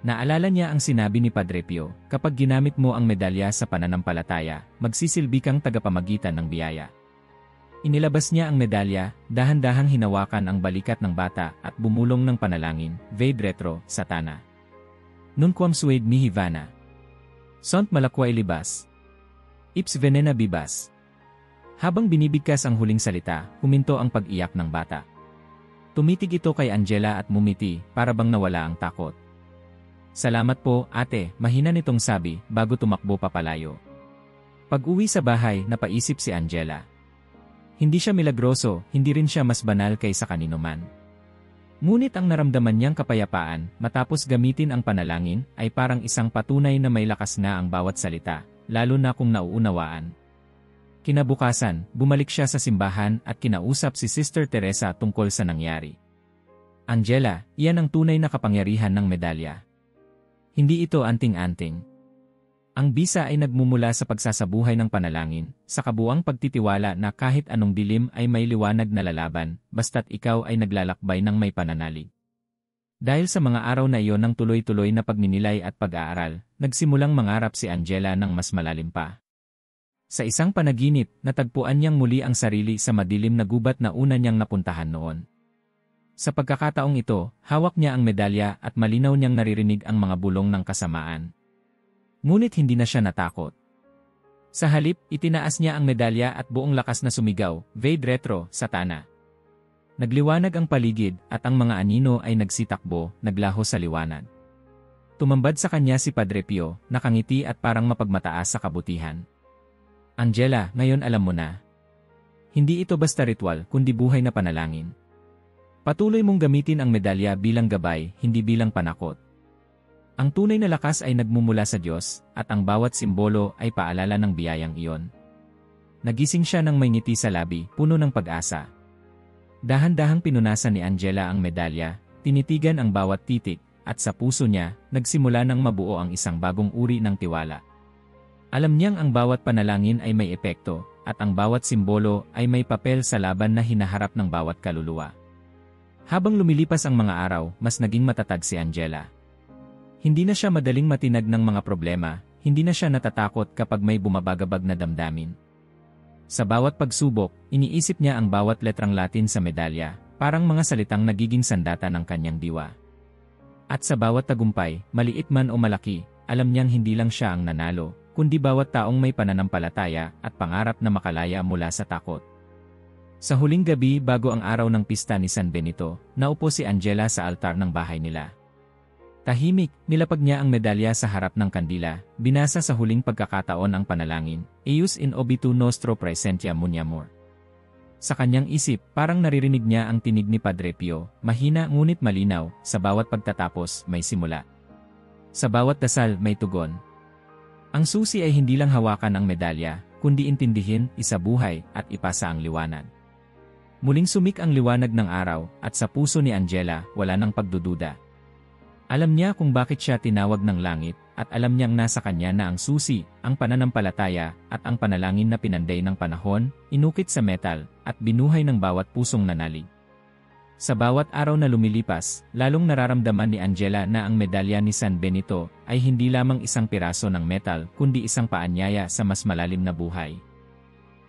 Naalala niya ang sinabi ni Padre Pio, kapag ginamit mo ang medalya sa pananampalataya, magsisilbi kang tagapamagitan ng biyaya. Inilabas niya ang medalya, dahan-dahang hinawakan ang balikat ng bata at bumulong ng panalangin, Vade Retro Satana. Nunquam suade mihi vana. Sont Malakwa Ilibas. Ips venena bibas. Habang binibigkas ang huling salita, huminto ang pag-iyak ng bata. Tumitig ito kay Angela at mumiti, para bang nawala ang takot. Salamat po, ate, mahina nitong sabi, bago tumakbo papalayo. Pag-uwi sa bahay, napaisip si Angela. Hindi siya milagroso, hindi rin siya mas banal kaysa kanino man. Ngunit ang naramdaman niyang kapayapaan, matapos gamitin ang panalangin, ay parang isang patunay na may lakas na ang bawat salita, lalo na kung nauunawaan. Kinabukasan, bumalik siya sa simbahan at kinausap si Sister Teresa tungkol sa nangyari. Angela, iyan ang tunay na kapangyarihan ng medalya. Hindi ito anting-anting. Ang bisa ay nagmumula sa pagsasabuhay ng panalangin, sa kabuuang pagtitiwala na kahit anong dilim ay may liwanag na lalaban, basta't ikaw ay naglalakbay ng may pananalig. Dahil sa mga araw na iyon ng tuloy-tuloy na pagninilay at pag-aaral, nagsimulang mangarap si Angela ng mas malalim pa. Sa isang panaginip, natagpuan niyang muli ang sarili sa madilim na gubat na una niyang napuntahan noon. Sa pagkakataong ito, hawak niya ang medalya at malinaw niyang naririnig ang mga bulong ng kasamaan. Ngunit hindi na siya natakot. Sa halip, itinaas niya ang medalya at buong lakas na sumigaw, "Vade Retro, Satana!" Nagliwanag ang paligid at ang mga anino ay nagsitakbo, naglaho sa liwanag. Tumambad sa kanya si Padre Pio, nakangiti at parang mapagmataas sa kabutihan. "Angela, ngayon alam mo na. Hindi ito basta ritual kundi buhay na panalangin. Patuloy mong gamitin ang medalya bilang gabay, hindi bilang panakot. Ang tunay na lakas ay nagmumula sa Diyos, at ang bawat simbolo ay paalala ng biyayang iyon." Nagising siya ng may ngiti sa labi, puno ng pag-asa. Dahan-dahang pinunasan ni Angela ang medalya, tinitigan ang bawat titik, at sa puso niya, nagsimula ng mabuo ang isang bagong uri ng tiwala. Alam niyang ang bawat panalangin ay may epekto, at ang bawat simbolo ay may papel sa laban na hinaharap ng bawat kaluluwa. Habang lumilipas ang mga araw, mas naging matatag si Angela. Hindi na siya madaling matinag ng mga problema, hindi na siya natatakot kapag may bumabagabag na damdamin. Sa bawat pagsubok, iniisip niya ang bawat letrang Latin sa medalya, parang mga salitang nagiging sandata ng kanyang diwa. At sa bawat tagumpay, maliit man o malaki, alam niyang hindi lang siya ang nanalo, kundi bawat taong may pananampalataya at pangarap na makalaya mula sa takot. Sa huling gabi bago ang araw ng pista ni San Benito, naupo si Angela sa altar ng bahay nila. Tahimik, nilapag niya ang medalya sa harap ng kandila, binasa sa huling pagkakataon ang panalangin, "Eius in obitu nostro praesentia muniamur." Sa kanyang isip, parang naririnig niya ang tinig ni Padre Pio, mahina ngunit malinaw, sa bawat pagtatapos may simula. Sa bawat dasal may tugon. Ang susi ay hindi lang hawakan ang medalya, kundi intindihin, isabuhay, at ipasa ang liwanag. Muling sumik ang liwanag ng araw, at sa puso ni Angela, wala nang pagdududa. Alam niya kung bakit siya tinawag ng langit, at alam niyang nasa kanya na ang susi, ang pananampalataya, at ang panalangin na pinanday ng panahon, inukit sa metal, at binuhay ng bawat pusong nanalig. Sa bawat araw na lumilipas, lalong nararamdaman ni Angela na ang medalya ni San Benito ay hindi lamang isang piraso ng metal kundi isang paanyaya sa mas malalim na buhay.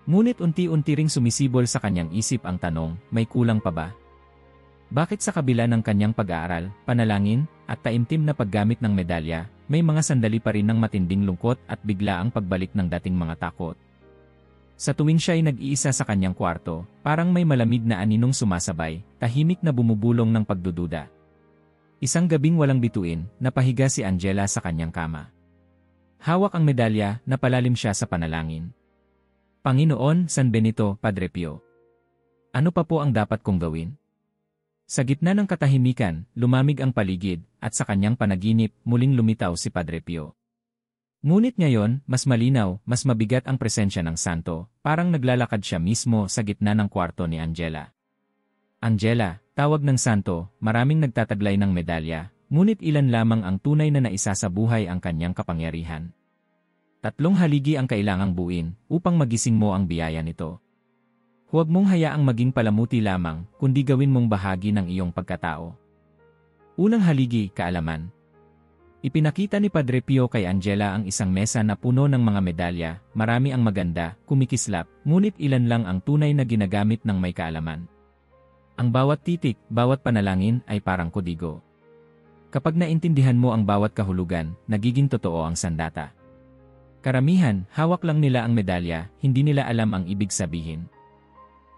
Ngunit unti-unti ring sumisibol sa kanyang isip ang tanong, may kulang pa ba? Bakit sa kabila ng kanyang pag-aaral, panalangin, at taimtim na paggamit ng medalya, may mga sandali pa rin ng matinding lungkot at biglaang pagbalik ng dating mga takot? Sa tuwing siya ay nag-iisa sa kanyang kwarto, parang may malamig na aninong sumasabay, tahimik na bumubulong ng pagdududa. Isang gabing walang bituin, napahiga si Angela sa kanyang kama. Hawak ang medalya, napalalim siya sa panalangin. "Panginoon, San Benito, Padre Pio. Ano pa po ang dapat kong gawin?" Sa gitna ng katahimikan, lumamig ang paligid, at sa kanyang panaginip, muling lumitaw si Padre Pio. Ngunit ngayon, mas malinaw, mas mabigat ang presensya ng santo, parang naglalakad siya mismo sa gitna ng kwarto ni Angela. "Angela," tawag ng santo, maraming nagtataglay ng medalya, ngunit ilan lamang ang tunay na naisasabuhay ang kanyang kapangyarihan. 3 haligi ang kailangang buuin, upang magising mo ang biyaya nito. Huwag mong hayaang maging palamuti lamang, kundi gawin mong bahagi ng iyong pagkatao. Unang haligi, kaalaman. Ipinakita ni Padre Pio kay Angela ang isang mesa na puno ng mga medalya, marami ang maganda, kumikislap, ngunit ilan lang ang tunay na ginagamit ng may kaalaman. Ang bawat titik, bawat panalangin ay parang kodigo. Kapag naintindihan mo ang bawat kahulugan, nagiging totoo ang sandata. Karamihan, hawak lang nila ang medalya, hindi nila alam ang ibig sabihin.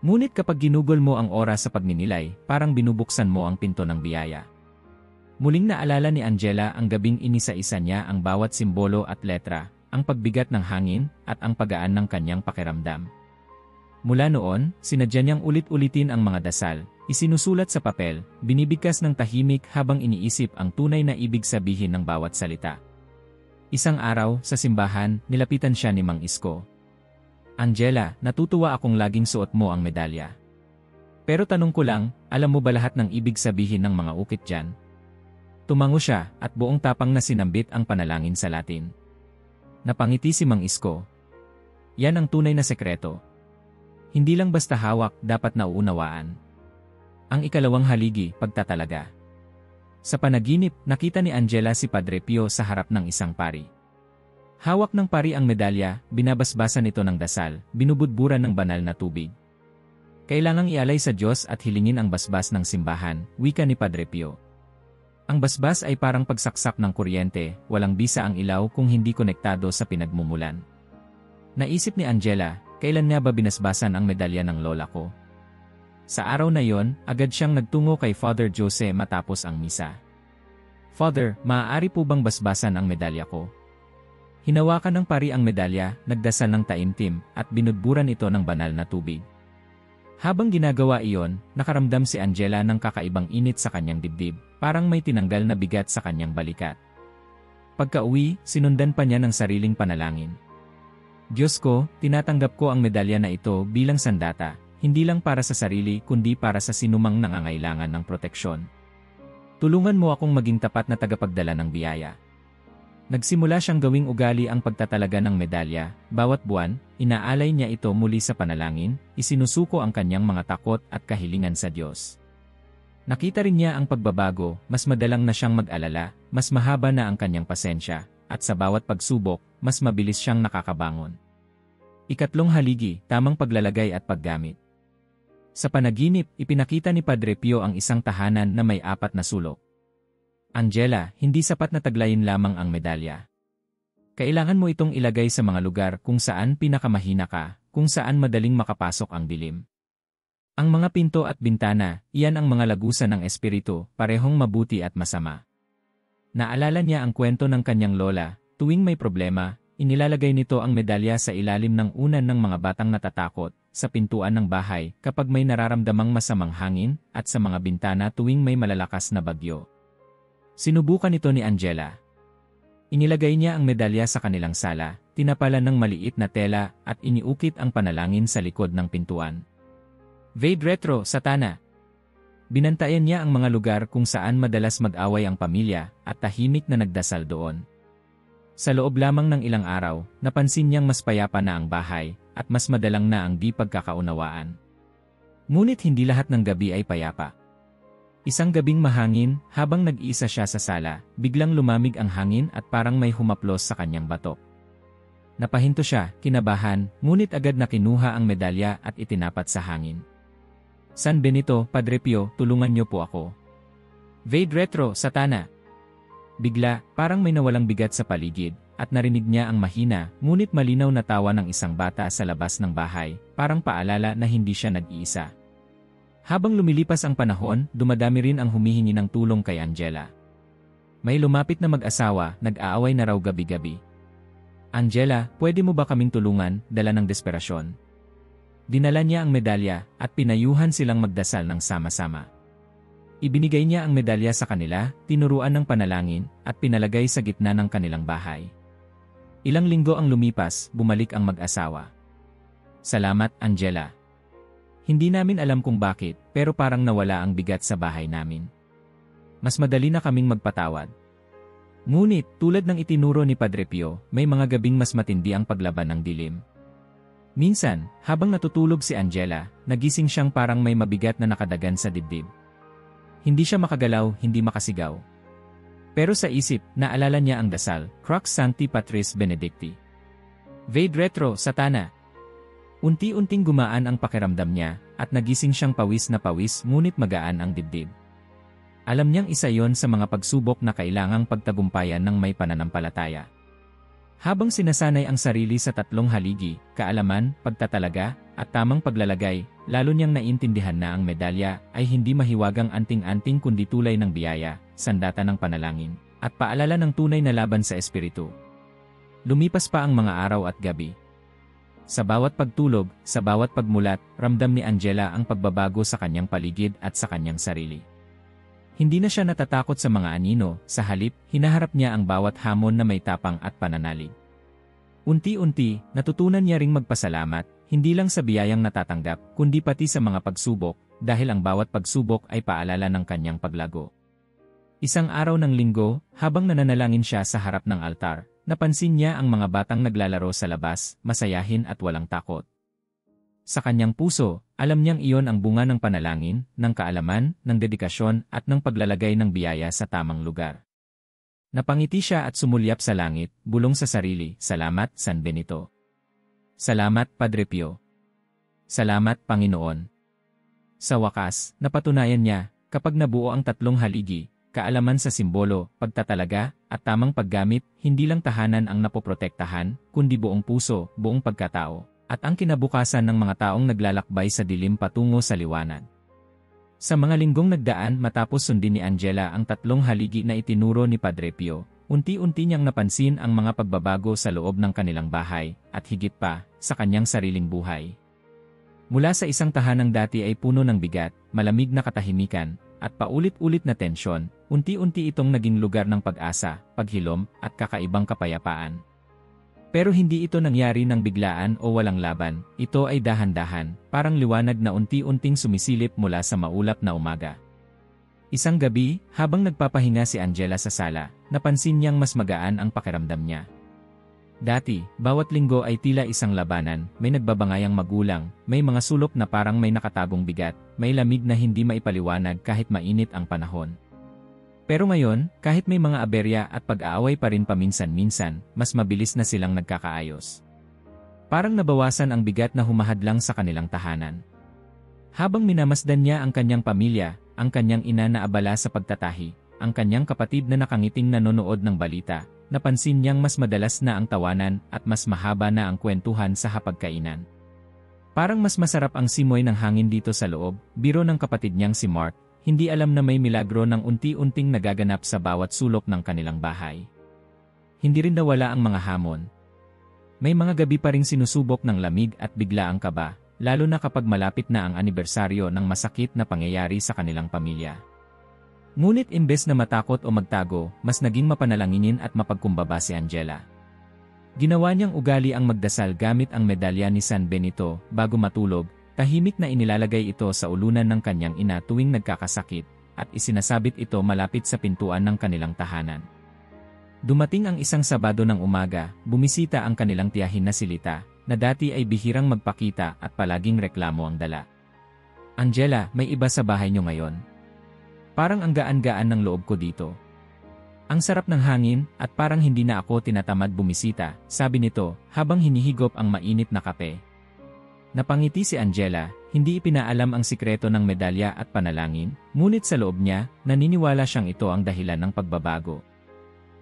Ngunit kapag ginugol mo ang oras sa pagninilay, parang binubuksan mo ang pinto ng biyaya. Muling naalala ni Angela ang gabing inisa-isa niya ang bawat simbolo at letra, ang pagbigat ng hangin, at ang pagaan ng kanyang pakiramdam. Mula noon, sinadya niyang ulit-ulitin ang mga dasal, isinusulat sa papel, binibigkas ng tahimik habang iniisip ang tunay na ibig sabihin ng bawat salita. Isang araw, sa simbahan, nilapitan siya ni Mang Isko. "Angela, natutuwa akong laging suot mo ang medalya. Pero tanong ko lang, alam mo ba lahat ng ibig sabihin ng mga ukit dyan?" Tumango siya, at buong tapang na sinambit ang panalangin sa Latin. Napangiti si Mang Isko. "Yan ang tunay na sekreto. Hindi lang basta hawak, dapat nauunawaan. Ang ikalawang haligi, pagtatalaga. Sa panaginip, nakita ni Angela si Padre Pio sa harap ng isang pari. Hawak ng pari ang medalya, binabasbasan ito ng dasal, binubudburan ng banal na tubig. Kailangang ialay sa Diyos at hilingin ang basbas ng simbahan, wika ni Padre Pio. Ang basbas ay parang pagsaksak ng kuryente, walang bisa ang ilaw kung hindi konektado sa pinagmumulan. Naisip ni Angela, kailan nga ba binasbasan ang medalya ng lola ko? Sa araw na yon, agad siyang nagtungo kay Father Jose matapos ang misa. Father, maaari po bang basbasan ang medalya ko? Hinawakan ng pari ang medalya, nagdasal ng taimtim, at binudburan ito ng banal na tubig. Habang ginagawa iyon, nakaramdam si Angela ng kakaibang init sa kanyang dibdib, parang may tinanggal na bigat sa kanyang balikat. Pagka-uwi, sinundan pa niya ng sariling panalangin. Diyos ko, tinatanggap ko ang medalya na ito bilang sandata, hindi lang para sa sarili kundi para sa sinumang nangangailangan ng proteksyon. Tulungan mo akong maging tapat na tagapagdala ng biyaya. Nagsimula siyang gawing ugali ang pagtatalaga ng medalya, bawat buwan, inaalay niya ito muli sa panalangin, isinusuko ang kanyang mga takot at kahilingan sa Diyos. Nakita rin niya ang pagbabago, mas madalang na siyang mag-alala, mas mahaba na ang kanyang pasensya, at sa bawat pagsubok, mas mabilis siyang nakakabangon. Ikatlong haligi, tamang paglalagay at paggamit. Sa panaginip, ipinakita ni Padre Pio ang isang tahanan na may 4 na sulok. Angela, hindi sapat na taglayin lamang ang medalya. Kailangan mo itong ilagay sa mga lugar kung saan pinakamahina ka, kung saan madaling makapasok ang dilim. Ang mga pinto at bintana, iyan ang mga lagusan ng espiritu, parehong mabuti at masama. Naalala niya ang kwento ng kanyang lola, tuwing may problema, inilalagay nito ang medalya sa ilalim ng unan ng mga batang natatakot, sa pintuan ng bahay kapag may nararamdamang masamang hangin, at sa mga bintana tuwing may malalakas na bagyo. Sinubukan ito ni Angela. Inilagay niya ang medalya sa kanilang sala, tinapalan ng maliit na tela at iniukit ang panalangin sa likod ng pintuan. Vade retro, Satana! Binantayan niya ang mga lugar kung saan madalas mag-away ang pamilya at tahimik na nagdasal doon. Sa loob lamang ng ilang araw, napansin niyang mas payapa na ang bahay at mas madalang na ang di pagkakaunawaan. Ngunit hindi lahat ng gabi ay payapa. Isang gabing mahangin, habang nag-iisa siya sa sala, biglang lumamig ang hangin at parang may humaplos sa kanyang batok. Napahinto siya, kinabahan, ngunit agad na kinuha ang medalya at itinapat sa hangin. San Benito, Padre Pio, tulungan niyo po ako. Vade retro, Satana! Bigla, parang may nawalang bigat sa paligid, at narinig niya ang mahina, ngunit malinaw na tawa ng isang bata sa labas ng bahay, parang paalala na hindi siya nag-iisa. Habang lumilipas ang panahon, dumadami rin ang humihingi ng tulong kay Angela. May lumapit na mag-asawa, nag-aaway na raw gabi-gabi. Angela, pwede mo ba kaming tulungan, dala ng desperasyon? Dinala niya ang medalya, at pinayuhan silang magdasal ng sama-sama. Ibinigay niya ang medalya sa kanila, tinuruan ng panalangin, at pinalagay sa gitna ng kanilang bahay. Ilang linggo ang lumipas, bumalik ang mag-asawa. Salamat, Angela. Hindi namin alam kung bakit, pero parang nawala ang bigat sa bahay namin. Mas madali na kaming magpatawad. Ngunit, tulad ng itinuro ni Padre Pio, may mga gabing mas matindi ang paglaban ng dilim. Minsan, habang natutulog si Angela, nagising siyang parang may mabigat na nakadagan sa dibdib. Hindi siya makagalaw, hindi makasigaw. Pero sa isip, naalala niya ang dasal, Crux Sancti Patris Benedicti. Vade retro, Satana! Unti-unting gumaan ang pakiramdam niya, at nagising siyang pawis na pawis ngunit magaan ang dibdib. Alam niyang isa yon sa mga pagsubok na kailangang pagtagumpayan ng may pananampalataya. Habang sinasanay ang sarili sa 3 haligi, kaalaman, pagtatalaga, at tamang paglalagay, lalo niyang naintindihan na ang medalya ay hindi mahiwagang anting-anting kundi tulay ng biyaya, sandata ng panalangin, at paalala ng tunay na laban sa espiritu. Lumipas pa ang mga araw at gabi. Sa bawat pagtulog, sa bawat pagmulat, ramdam ni Angela ang pagbabago sa kanyang paligid at sa kanyang sarili. Hindi na siya natatakot sa mga anino, sa halip, hinaharap niya ang bawat hamon na may tapang at pananalig. Unti-unti, natutunan niya ring magpasalamat, hindi lang sa biyayang natatanggap, kundi pati sa mga pagsubok, dahil ang bawat pagsubok ay paalala ng kanyang paglago. Isang araw ng linggo, habang nananalangin siya sa harap ng altar, napansin niya ang mga batang naglalaro sa labas, masayahin at walang takot. Sa kanyang puso, alam niyang iyon ang bunga ng panalangin, ng kaalaman, ng dedikasyon at ng paglalagay ng biyaya sa tamang lugar. Napangiti siya at sumulyap sa langit, bulong sa sarili, "Salamat, San Benito. Salamat, Padre Pio. Salamat, Panginoon." Sa wakas, napatunayan niya, kapag nabuo ang tatlong haligi, kaalaman sa simbolo, pagtatalaga, at tamang paggamit, hindi lang tahanan ang napoprotektahan, kundi buong puso, buong pagkatao, at ang kinabukasan ng mga taong naglalakbay sa dilim patungo sa liwanag. Sa mga linggong nagdaan matapos sundin ni Angela ang tatlong haligi na itinuro ni Padre Pio, unti-unti niyang napansin ang mga pagbabago sa loob ng kanilang bahay, at higit pa, sa kanyang sariling buhay. Mula sa isang tahanang dati ay puno ng bigat, malamig na katahimikan, at paulit-ulit na tensyon, unti-unti itong naging lugar ng pag-asa, paghilom, at kakaibang kapayapaan. Pero hindi ito nangyari ng biglaan o walang laban, ito ay dahan-dahan, parang liwanag na unti-unting sumisilip mula sa maulap na umaga. Isang gabi, habang nagpapahinga si Angela sa sala, napansin niyang mas magaan ang pakiramdam niya. Dati, bawat linggo ay tila isang labanan, may nagbabangayang magulang, may mga sulok na parang may nakatagong bigat, may lamig na hindi maipaliwanag kahit mainit ang panahon. Pero ngayon, kahit may mga aberya at pag-aaway pa rin paminsan-minsan, mas mabilis na silang nagkakaayos. Parang nabawasan ang bigat na humahadlang sa kanilang tahanan. Habang minamasdan niya ang kanyang pamilya, ang kanyang ina na abala sa pagtatahi, ang kanyang kapatid na nakangiting nanonood ng balita, napansin niyang mas madalas na ang tawanan at mas mahaba na ang kwentuhan sa hapagkainan. Parang mas masarap ang simoy ng hangin dito sa loob, biro ng kapatid niyang si Mark, hindi alam na may milagro ng unti-unting nagaganap sa bawat sulok ng kanilang bahay. Hindi rin nawala ang mga hamon. May mga gabi pa ring sinusubok ng lamig at bigla ang kaba, lalo na kapag malapit na ang anibersaryo ng masakit na pangyayari sa kanilang pamilya. Ngunit imbes na matakot o magtago, mas naging mapanalanginin at mapagkumbaba si Angela. Ginawa niyang ugali ang magdasal gamit ang medalya ni San Benito bago matulog, tahimik na inilalagay ito sa ulunan ng kanyang ina tuwing nagkakasakit, at isinasabit ito malapit sa pintuan ng kanilang tahanan. Dumating ang isang Sabado ng umaga, bumisita ang kanilang tiyahin na si Lita, na dati ay bihirang magpakita at palaging reklamo ang dala. "Angela, may iba sa bahay niyo ngayon. Parang ang gaan-gaan ng loob ko dito. Ang sarap ng hangin at parang hindi na ako tinatamad bumisita," sabi nito habang hinihigop ang mainit na kape. Napangiti si Angela, hindi ipinaalam ang sikreto ng medalya at panalangin, ngunit sa loob niya, naniniwala siyang ito ang dahilan ng pagbabago.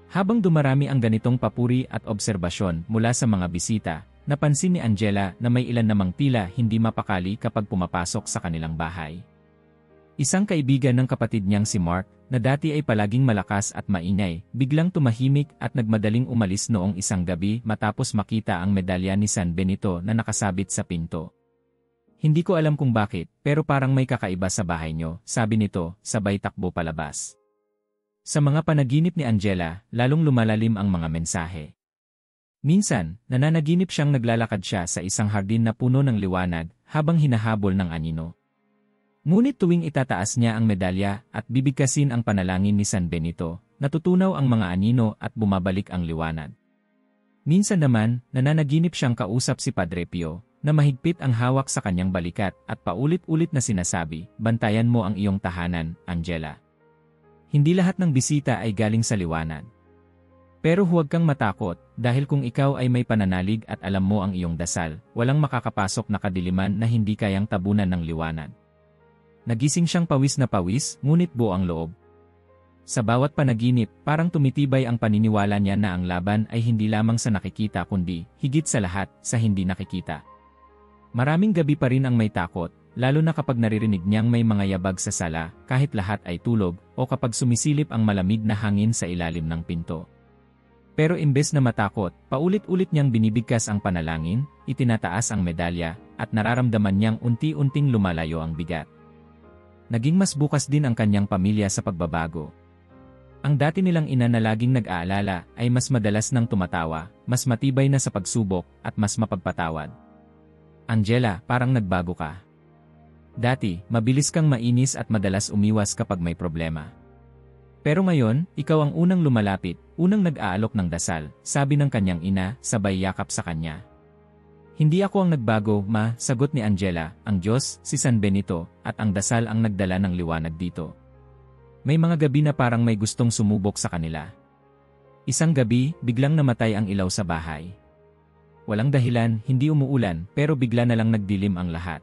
Habang dumarami ang ganitong papuri at obserbasyon mula sa mga bisita, napansin ni Angela na may ilan namang tila hindi mapakali kapag pumapasok sa kanilang bahay. Isang kaibigan ng kapatid niyang si Mark, na dati ay palaging malakas at maingay, biglang tumahimik at nagmadaling umalis noong isang gabi matapos makita ang medalya ni San Benito na nakasabit sa pinto. "Hindi ko alam kung bakit, pero parang may kakaiba sa bahay niyo," sabi nito, sabay takbo palabas. Sa mga panaginip ni Angela, lalong lumalalim ang mga mensahe. Minsan, nananaginip siyang naglalakad siya sa isang hardin na puno ng liwanag habang hinahabol ng anino. Ngunit tuwing itataas niya ang medalya at bibigkasin ang panalangin ni San Benito, natutunaw ang mga anino at bumabalik ang liwanag. Minsan naman, nananaginip siyang kausap si Padre Pio, na mahigpit ang hawak sa kanyang balikat at paulit-ulit na sinasabi, "Bantayan mo ang iyong tahanan, Angela. Hindi lahat ng bisita ay galing sa liwanag. Pero huwag kang matakot, dahil kung ikaw ay may pananalig at alam mo ang iyong dasal, walang makakapasok na kadiliman na hindi kayang tabunan ng liwanag." Nagising siyang pawis na pawis, ngunit buo ang loob. Sa bawat panaginip, parang tumitibay ang paniniwala niya na ang laban ay hindi lamang sa nakikita kundi, higit sa lahat, sa hindi nakikita. Maraming gabi pa rin ang may takot, lalo na kapag naririnig niyang may mga yabag sa sala, kahit lahat ay tulog, o kapag sumisilip ang malamig na hangin sa ilalim ng pinto. Pero imbes na matakot, paulit-ulit niyang binibigkas ang panalangin, itinataas ang medalya, at nararamdaman niyang unti-unting lumalayo ang bigat. Naging mas bukas din ang kanyang pamilya sa pagbabago. Ang dati nilang ina na laging nag-aalala ay mas madalas nang tumatawa, mas matibay na sa pagsubok, at mas mapagpatawad. "Angela, parang nagbago ka. Dati, mabilis kang mainis at madalas umiwas kapag may problema. Pero ngayon, ikaw ang unang lumalapit, unang nag-aalok ng dasal," sabi ng kanyang ina, sabay yakap sa kanya. Hindi ako ang nagbago, ma, sagot ni Angela, ang Diyos, si San Benito, at ang dasal ang nagdala ng liwanag dito. May mga gabi na parang may gustong sumubok sa kanila. Isang gabi, biglang namatay ang ilaw sa bahay. Walang dahilan, hindi umuulan, pero bigla na lang nagdilim ang lahat.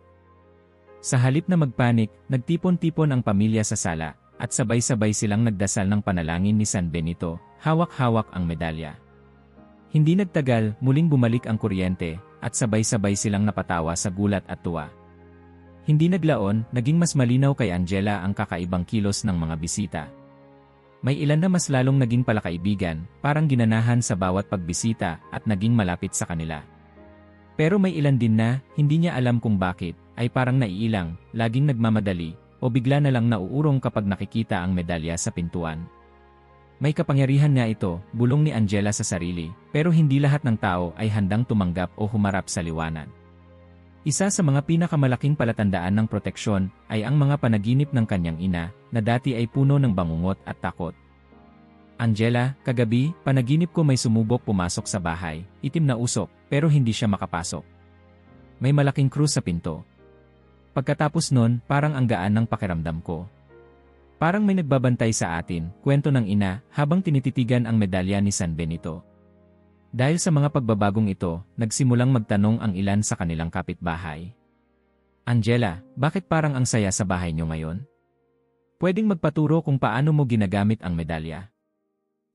Sa halip na magpanik, nagtipon-tipon ang pamilya sa sala, at sabay-sabay silang nagdasal ng panalangin ni San Benito, hawak-hawak ang medalya. Hindi nagtagal, muling bumalik ang kuryente, at sabay-sabay silang napatawa sa gulat at tuwa. Hindi naglaon, naging mas malinaw kay Angela ang kakaibang kilos ng mga bisita. May ilan na mas lalong naging palakaibigan, parang ginanahan sa bawat pagbisita at naging malapit sa kanila. Pero may ilan din na, hindi niya alam kung bakit, ay parang naiilang, laging nagmamadali, o bigla na lang nauurong kapag nakikita ang medalya sa pintuan. May kapangyarihan nga ito, bulong ni Angela sa sarili, pero hindi lahat ng tao ay handang tumanggap o humarap sa liwanag. Isa sa mga pinakamalaking palatandaan ng proteksyon ay ang mga panaginip ng kanyang ina, na dati ay puno ng bangungot at takot. Angela, kagabi, panaginip ko may sumubok pumasok sa bahay, itim na usok, pero hindi siya makapasok. May malaking krus sa pinto. Pagkatapos nun, parang ang gaan ng pakiramdam ko. Parang may nagbabantay sa atin, kwento ng ina, habang tinititigan ang medalya ni San Benito. Dahil sa mga pagbabagong ito, nagsimulang magtanong ang ilan sa kanilang kapitbahay. Angela, bakit parang ang saya sa bahay niyo ngayon? Pwedeng magpaturo kung paano mo ginagamit ang medalya.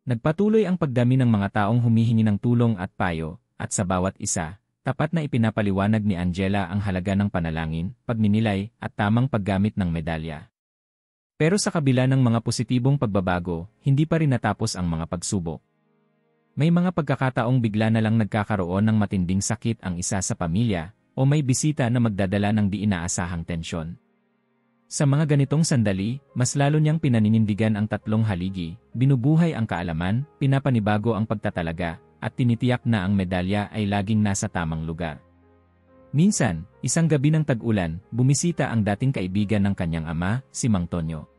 Nagpatuloy ang pagdami ng mga taong humihingi ng tulong at payo, at sa bawat isa, tapat na ipinapaliwanag ni Angela ang halaga ng panalangin, pagninilay, at tamang paggamit ng medalya. Pero sa kabila ng mga positibong pagbabago, hindi pa rin natapos ang mga pagsubok. May mga pagkakataong bigla na lang nagkakaroon ng matinding sakit ang isa sa pamilya, o may bisita na magdadala ng di inaasahang tensyon. Sa mga ganitong sandali, mas lalo niyang pinaninindigan ang tatlong haligi, binubuhay ang kaalaman, pinapanibago ang pagtatalaga, at tinitiyak na ang medalya ay laging nasa tamang lugar. Minsan, isang gabi ng tag-ulan, bumisita ang dating kaibigan ng kanyang ama, si Mang Tonyo.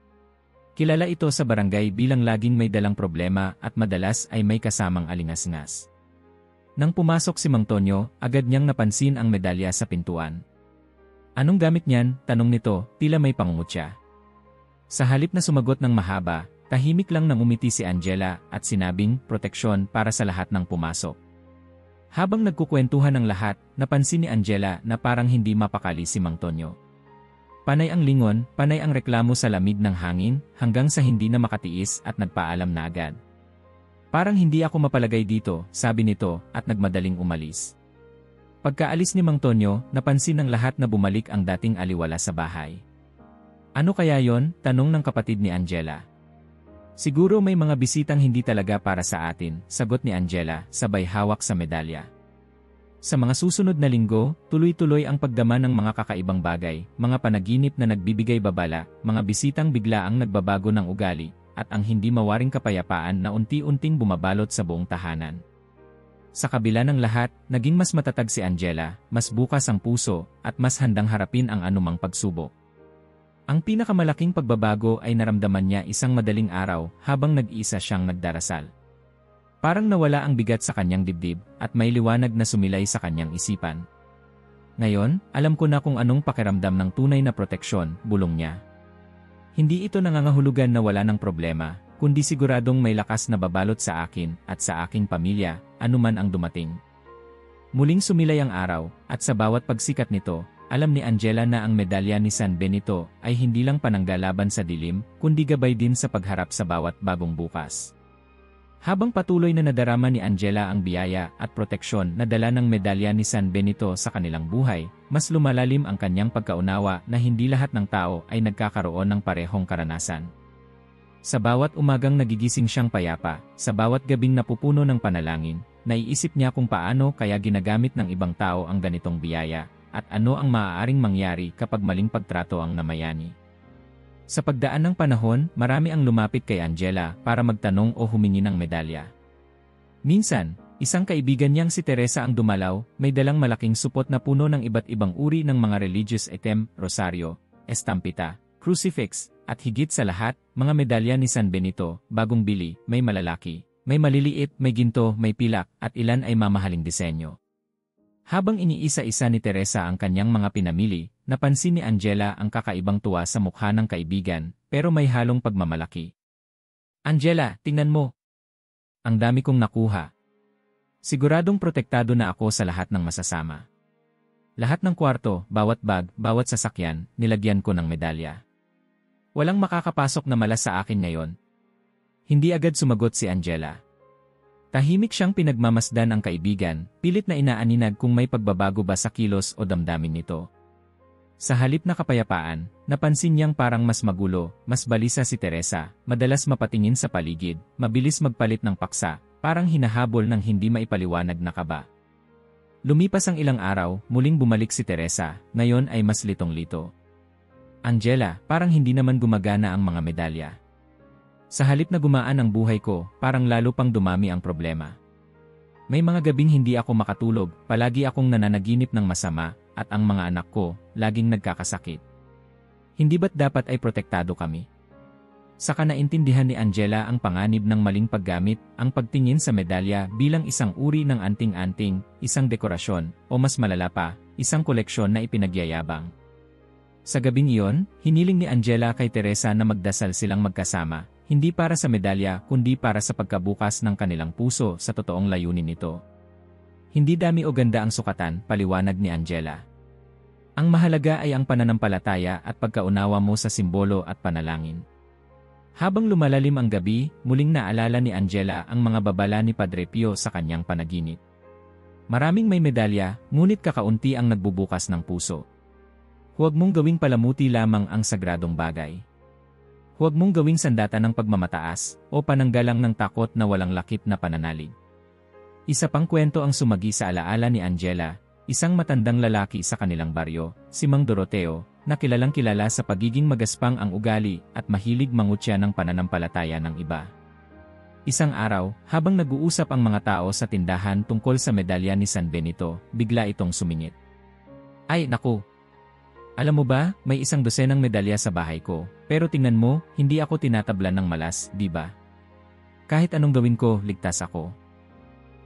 Kilala ito sa barangay bilang laging may dalang problema at madalas ay may kasamang alingas-ngas. Nang pumasok si Mang Tonyo, agad niyang napansin ang medalya sa pintuan. Anong gamit niyan? Tanong nito, tila may pangungutya. Sa halip na sumagot ng mahaba, tahimik lang nang umiti si Angela at sinabing, proteksyon para sa lahat ng pumasok. Habang nagkukwentuhan ng lahat, napansin ni Angela na parang hindi mapakali si Mang Tonyo. Panay ang lingon, panay ang reklamo sa lamig ng hangin, hanggang sa hindi na makatiis at nagpaalam na agad. Parang hindi ako mapalagay dito, sabi nito, at nagmadaling umalis. Pagkaalis ni Mang Tonyo, napansin ng lahat na bumalik ang dating aliwala sa bahay. Ano kaya yon? Tanong ng kapatid ni Angela. Siguro may mga bisitang hindi talaga para sa atin, sagot ni Angela, sabay hawak sa medalya. Sa mga susunod na linggo, tuloy-tuloy ang pagdama ng mga kakaibang bagay, mga panaginip na nagbibigay babala, mga bisitang biglaang nagbabago ng ugali, at ang hindi mawaring kapayapaan na unti-unting bumabalot sa buong tahanan. Sa kabila ng lahat, naging mas matatag si Angela, mas bukas ang puso, at mas handang harapin ang anumang pagsubok. Ang pinakamalaking pagbabago ay naramdaman niya isang madaling araw habang nag-iisa siyang nagdarasal. Parang nawala ang bigat sa kanyang dibdib at may liwanag na sumilay sa kanyang isipan. Ngayon, alam ko na kung anong pakiramdam ng tunay na proteksyon, bulong niya. Hindi ito nangangahulugan na wala ng problema, kundi siguradong may lakas na babalot sa akin at sa aking pamilya, anuman ang dumating. Muling sumilay ang araw, at sa bawat pagsikat nito, alam ni Angela na ang medalya ni San Benito ay hindi lang pananggalaban sa dilim, kundi gabay din sa pagharap sa bawat bagong bukas. Habang patuloy na nadarama ni Angela ang biyaya at proteksyon na dala ng medalya ni San Benito sa kanilang buhay, mas lumalalim ang kanyang pagkaunawa na hindi lahat ng tao ay nagkakaroon ng parehong karanasan. Sa bawat umagang nagigising siyang payapa, sa bawat gabing napupuno ng panalangin, naiisip niya kung paano kaya ginagamit ng ibang tao ang ganitong biyaya, at ano ang maaaring mangyari kapag maling pagtrato ang namayani. Sa pagdaan ng panahon, marami ang lumapit kay Angela para magtanong o humingi ng medalya. Minsan, isang kaibigan niyang si Teresa ang dumalaw, may dalang malaking supot na puno ng iba't ibang uri ng mga religious item, rosaryo, estampita, crucifix, at higit sa lahat, mga medalya ni San Benito, bagong bili, may malalaki, may maliliit, may ginto, may pilak, at ilan ay mamahaling disenyo. Habang iniisa-isa ni Teresa ang kanyang mga pinamili, napansin ni Angela ang kakaibang tuwa sa mukha ng kaibigan, pero may halong pagmamalaki. Angela, tingnan mo. Ang dami kong nakuha. Siguradong protektado na ako sa lahat ng masasama. Lahat ng kwarto, bawat bag, bawat sasakyan, nilagyan ko ng medalya. Walang makakapasok na malas sa akin ngayon. Hindi agad sumagot si Angela. Tahimik siyang pinagmamasdan ang kaibigan, pilit na inaaninag kung may pagbabago ba sa kilos o damdamin nito. Sa halip na kapayapaan, napansin niyang parang mas magulo, mas balisa si Teresa, madalas mapatingin sa paligid, mabilis magpalit ng paksa, parang hinahabol ng hindi maipaliwanag na kaba. Lumipas ang ilang araw, muling bumalik si Teresa, ngayon ay mas litong-lito. Angela, parang hindi naman gumagana ang mga medalya. Sa halip na gumaan ang buhay ko, parang lalo pang dumami ang problema. May mga gabing hindi ako makatulog, palagi akong nananaginip ng masama, at ang mga anak ko, laging nagkakasakit. Hindi ba't dapat ay protektado kami? Saka naintindihan ni Angela ang panganib ng maling paggamit, ang pagtingin sa medalya bilang isang uri ng anting-anting, isang dekorasyon, o mas malala pa, isang koleksyon na ipinagyayabang. Sa gabing iyon, hiniling ni Angela kay Teresa na magdasal silang magkasama, hindi para sa medalya kundi para sa pagkabukas ng kanilang puso sa totoong layunin nito. Hindi dami o ganda ang sukatan, paliwanag ni Angela. Ang mahalaga ay ang pananampalataya at pagkaunawa mo sa simbolo at panalangin. Habang lumalalim ang gabi, muling naalala ni Angela ang mga babala ni Padre Pio sa kanyang panaginip. Maraming may medalya, ngunit kakaunti ang nagbubukas ng puso. Huwag mong gawing palamuti lamang ang sagradong bagay. Huwag mong gawing sandata ng pagmamataas o pananggalang ng takot na walang lakip na pananalig. Isa pang kwento ang sumagi sa alaala ni Angela, isang matandang lalaki sa kanilang baryo, si Mang Doroteo, na kilalang kilala sa pagiging magaspang ang ugali at mahilig mangutya ng pananampalataya ng iba. Isang araw, habang nag-uusap ang mga tao sa tindahan tungkol sa medalya ni San Benito, bigla itong sumingit. Ay, naku! Alam mo ba, may 100 medalya sa bahay ko, pero tingnan mo, hindi ako tinatablan ng malas, di ba? Kahit anong gawin ko, ligtas ako.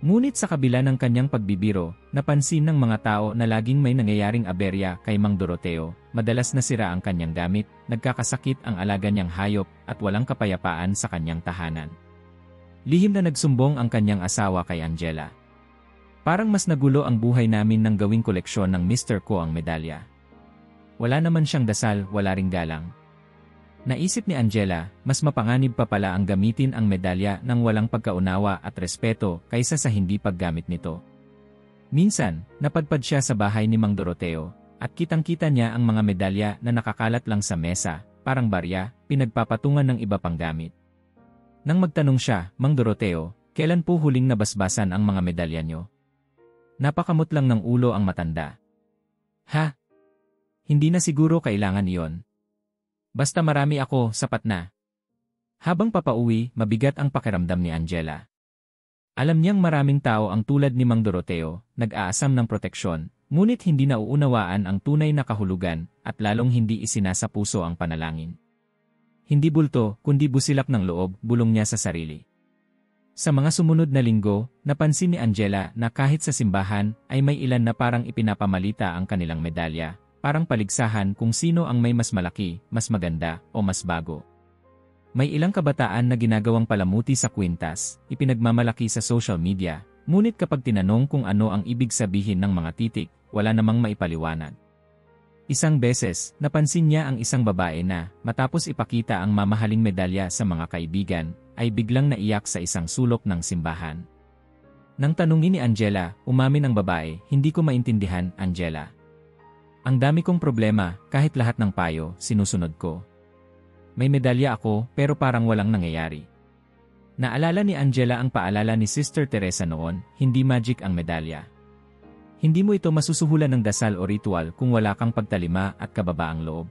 Ngunit sa kabila ng kanyang pagbibiro, napansin ng mga tao na laging may nangyayaring aberya kay Mang Doroteo, madalas nasira ang kanyang gamit, nagkakasakit ang alaga niyang hayop, at walang kapayapaan sa kanyang tahanan. Lihim na nagsumbong ang kanyang asawa kay Angela. Parang mas nagulo ang buhay namin nang gawing koleksyon ng Mr. Ko ang medalya. Wala naman siyang dasal, wala ring galang. Naisip ni Angela, mas mapanganib pa pala ang gamitin ang medalya ng walang pagkaunawa at respeto kaysa sa hindi paggamit nito. Minsan, napadpad siya sa bahay ni Mang Doroteo, at kitang-kita niya ang mga medalya na nakakalat lang sa mesa, parang barya, pinagpapatungan ng iba pang gamit. Nang magtanong siya, Mang Doroteo, kailan po huling nabasbasan ang mga medalya niyo? Napakamot lang ng ulo ang matanda. Ha? Hindi na siguro kailangan iyon. Basta marami ako, sapat na. Habang papauwi, mabigat ang pakiramdam ni Angela. Alam niyang maraming tao ang tulad ni Mang Doroteo, nag-aasam ng proteksyon, ngunit hindi nauunawaan ang tunay na kahulugan at lalong hindi isinasa puso ang panalangin. Hindi bulto, kundi busilak ng loob, bulong niya sa sarili. Sa mga sumunod na linggo, napansin ni Angela na kahit sa simbahan ay may ilan na parang ipinapamalita ang kanilang medalya. Parang paligsahan kung sino ang may mas malaki, mas maganda, o mas bago. May ilang kabataan na ginagawang palamuti sa kwintas, ipinagmamalaki sa social media, ngunit kapag tinanong kung ano ang ibig sabihin ng mga titik, wala namang maipaliwanag. Isang beses, napansin niya ang isang babae na, matapos ipakita ang mamahaling medalya sa mga kaibigan, ay biglang naiyak sa isang sulok ng simbahan. Nang tanungin ni Angela, umamin ang babae, hindi ko maintindihan, Angela. Ang dami kong problema, kahit lahat ng payo, sinusunod ko. May medalya ako, pero parang walang nangyayari. Naalala ni Angela ang paalala ni Sister Teresa noon, hindi magic ang medalya. Hindi mo ito masusuhulan ng dasal o ritual kung wala kang pagtalima at kababaang loob.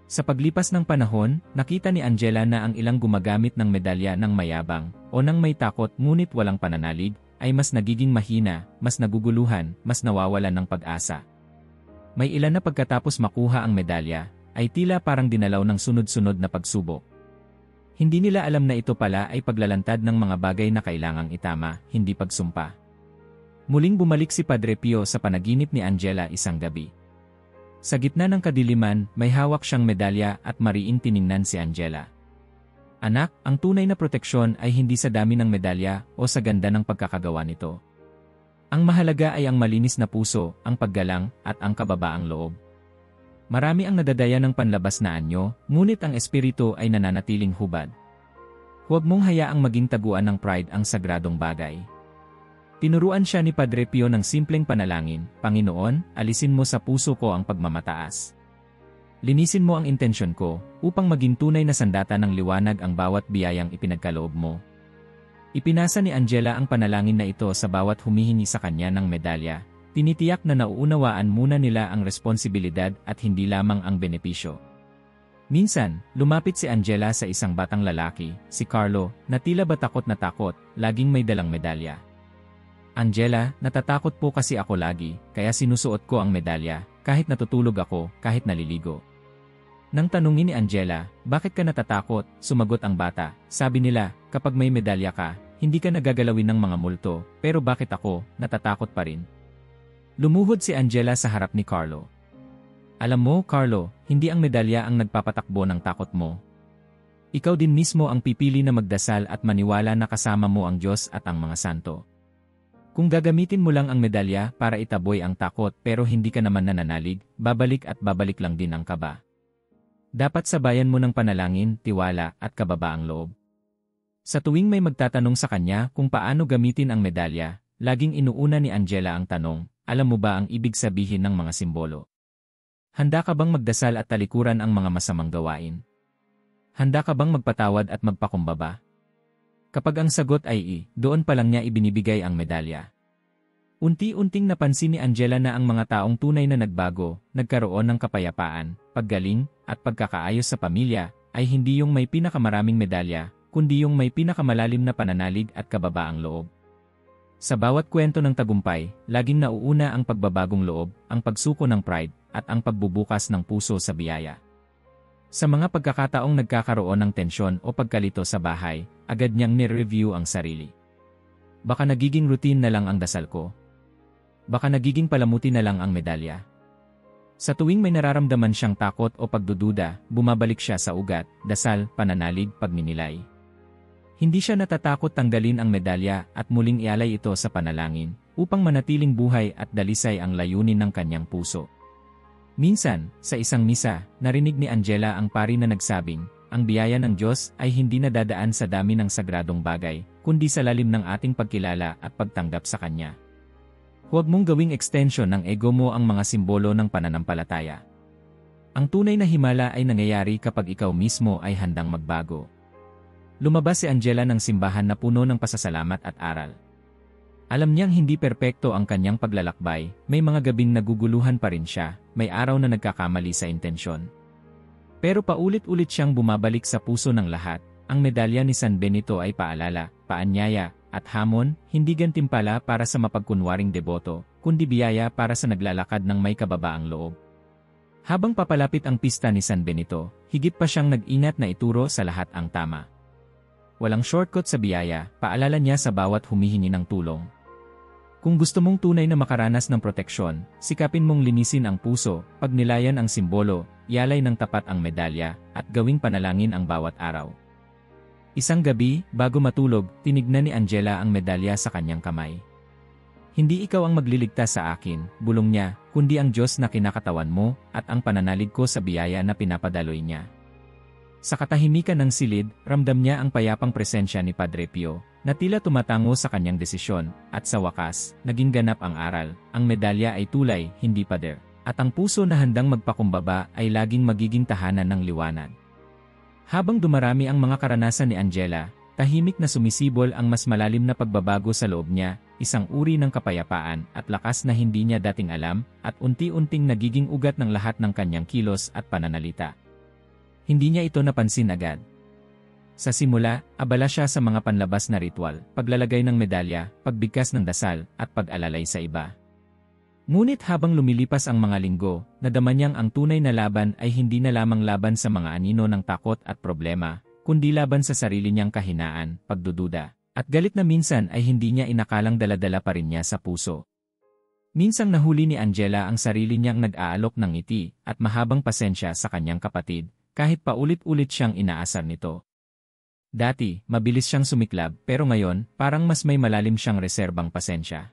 Sa paglipas ng panahon, nakita ni Angela na ang ilang gumagamit ng medalya ng mayabang o ng may takot ngunit walang pananalig, ay mas nagiging mahina, mas naguguluhan, mas nawawalan ng pag-asa. May ilan na pagkatapos makuha ang medalya, ay tila parang dinalaw ng sunod-sunod na pagsubok. Hindi nila alam na ito pala ay paglalantad ng mga bagay na kailangang itama, hindi pagsumpa. Muling bumalik si Padre Pio sa panaginip ni Angela isang gabi. Sa gitna ng kadiliman, may hawak siyang medalya at mariin tiningnan si Angela. Anak, ang tunay na proteksyon ay hindi sa dami ng medalya o sa ganda ng pagkakagawa nito. Ang mahalaga ay ang malinis na puso, ang paggalang, at ang kababaang loob. Marami ang nadadaya ng panlabas na anyo, ngunit ang espiritu ay nananatiling hubad. Huwag mong hayaang maging taguan ng pride ang sagradong bagay. Tinuruan siya ni Padre Pio ng simpleng panalangin, Panginoon, alisin mo sa puso ko ang pagmamataas. Linisin mo ang intensyon ko, upang maging tunay na sandata ng liwanag ang bawat biyayang ipinagkaloob mo. Ipinasa ni Angela ang panalangin na ito sa bawat humihingi sa kanya ng medalya. Tinitiyak na nauunawaan muna nila ang responsibilidad at hindi lamang ang benepisyo. Minsan, lumapit si Angela sa isang batang lalaki, si Carlo, na tila ba takot na takot, laging may dalang medalya. Angela, natatakot po kasi ako lagi, kaya sinusuot ko ang medalya, kahit natutulog ako, kahit naliligo. Nang tanungin ni Angela, bakit ka natatakot, sumagot ang bata, sabi nila, kapag may medalya ka, hindi ka nagagalawin ng mga multo, pero bakit ako, natatakot pa rin? Lumuhod si Angela sa harap ni Carlo. Alam mo, Carlo, hindi ang medalya ang nagpapatakbo ng takot mo. Ikaw din mismo ang pipili na magdasal at maniwala na kasama mo ang Diyos at ang mga santo. Kung gagamitin mo lang ang medalya para itaboy ang takot pero hindi ka naman nananalig, babalik at babalik lang din ang kaba. Dapat sabayan mo ng panalangin, tiwala, at kababaang loob. Sa tuwing may magtatanong sa kanya kung paano gamitin ang medalya, laging inuuna ni Angela ang tanong, alam mo ba ang ibig sabihin ng mga simbolo? Handa ka bang magdasal at talikuran ang mga masamang gawain? Handa ka bang magpatawad at magpakumbaba? Kapag ang sagot ay doon pa lang niya ibinibigay ang medalya. Unti-unting napansin ni Angela na ang mga taong tunay na nagbago, nagkaroon ng kapayapaan, paggaling, at pagkakaayos sa pamilya, ay hindi yung may pinakamaraming medalya, kundi yung may pinakamalalim na pananalig at kababaang loob. Sa bawat kwento ng tagumpay, laging nauuna ang pagbabagong loob, ang pagsuko ng pride, at ang pagbubukas ng puso sa biyaya. Sa mga pagkakataong nagkakaroon ng tensyon o pagkalito sa bahay, agad niyang nire-review ang sarili. Baka nagiging routine na lang ang dasal ko. Baka nagiging palamuti na lang ang medalya. Sa tuwing may nararamdaman siyang takot o pagdududa, bumabalik siya sa ugat, dasal, pananalig, pagninilay. Hindi siya natatakot tanggalin ang medalya at muling ialay ito sa panalangin, upang manatiling buhay at dalisay ang layunin ng kanyang puso. Minsan, sa isang misa, narinig ni Angela ang pari na nagsabing, ang biyaya ng Diyos ay hindi nadadaan sa dami ng sagradong bagay, kundi sa lalim ng ating pagkilala at pagtanggap sa Kanya. Huwag mong gawing extension ng ego mo ang mga simbolo ng pananampalataya. Ang tunay na himala ay nangyayari kapag ikaw mismo ay handang magbago. Lumabas si Angela ng simbahan na puno ng pasasalamat at aral. Alam niyang hindi perpekto ang kanyang paglalakbay, may mga gabing naguguluhan pa rin siya, may araw na nagkakamali sa intensyon. Pero paulit-ulit siyang bumabalik sa puso ng lahat, ang medalya ni San Benito ay paalala, paanyaya, at hamon, hindi gantimpala para sa mapagkunwaring deboto, kundi biyaya para sa naglalakad ng may kababaang loob. Habang papalapit ang pista ni San Benito, higit pa siyang nag-ingat na ituro sa lahat ang tama. Walang shortcut sa biyaya, paalala niya sa bawat humihingi ng tulong. Kung gusto mong tunay na makaranas ng proteksyon, sikapin mong linisin ang puso, pagnilayan ang simbolo, ialay ng tapat ang medalya, at gawing panalangin ang bawat araw. Isang gabi, bago matulog, tinignan ni Angela ang medalya sa kanyang kamay. Hindi ikaw ang magliligtas sa akin, bulong niya, kundi ang Diyos na kinakatawan mo, at ang pananalig ko sa biyaya na pinapadaloy niya. Sa katahimikan ng silid, ramdam niya ang payapang presensya ni Padre Pio, na tila tumatango sa kanyang desisyon, at sa wakas, naging ganap ang aral, ang medalya ay tulay, hindi pader, at ang puso na handang magpakumbaba ay laging magiging tahanan ng liwanag. Habang dumarami ang mga karanasan ni Angela, tahimik na sumisibol ang mas malalim na pagbabago sa loob niya, isang uri ng kapayapaan at lakas na hindi niya dating alam, at unti-unting nagiging ugat ng lahat ng kanyang kilos at pananalita. Hindi niya ito napansin agad. Sa simula, abala siya sa mga panlabas na ritual, paglalagay ng medalya, pagbigkas ng dasal, at pag-alalay sa iba. Ngunit habang lumilipas ang mga linggo, nadama niyang ang tunay na laban ay hindi na lamang laban sa mga anino ng takot at problema, kundi laban sa sarili niyang kahinaan, pagdududa, At galit na minsan ay hindi niya inakalang daladala pa rin niya sa puso. Minsang nahuli ni Angela ang sarili niyang nag-aalok ng ngiti at mahabang pasensya sa kanyang kapatid, kahit paulit-ulit siyang inaasar nito. Dati, mabilis siyang sumiklab pero ngayon, parang mas may malalim siyang reserbang pasensya.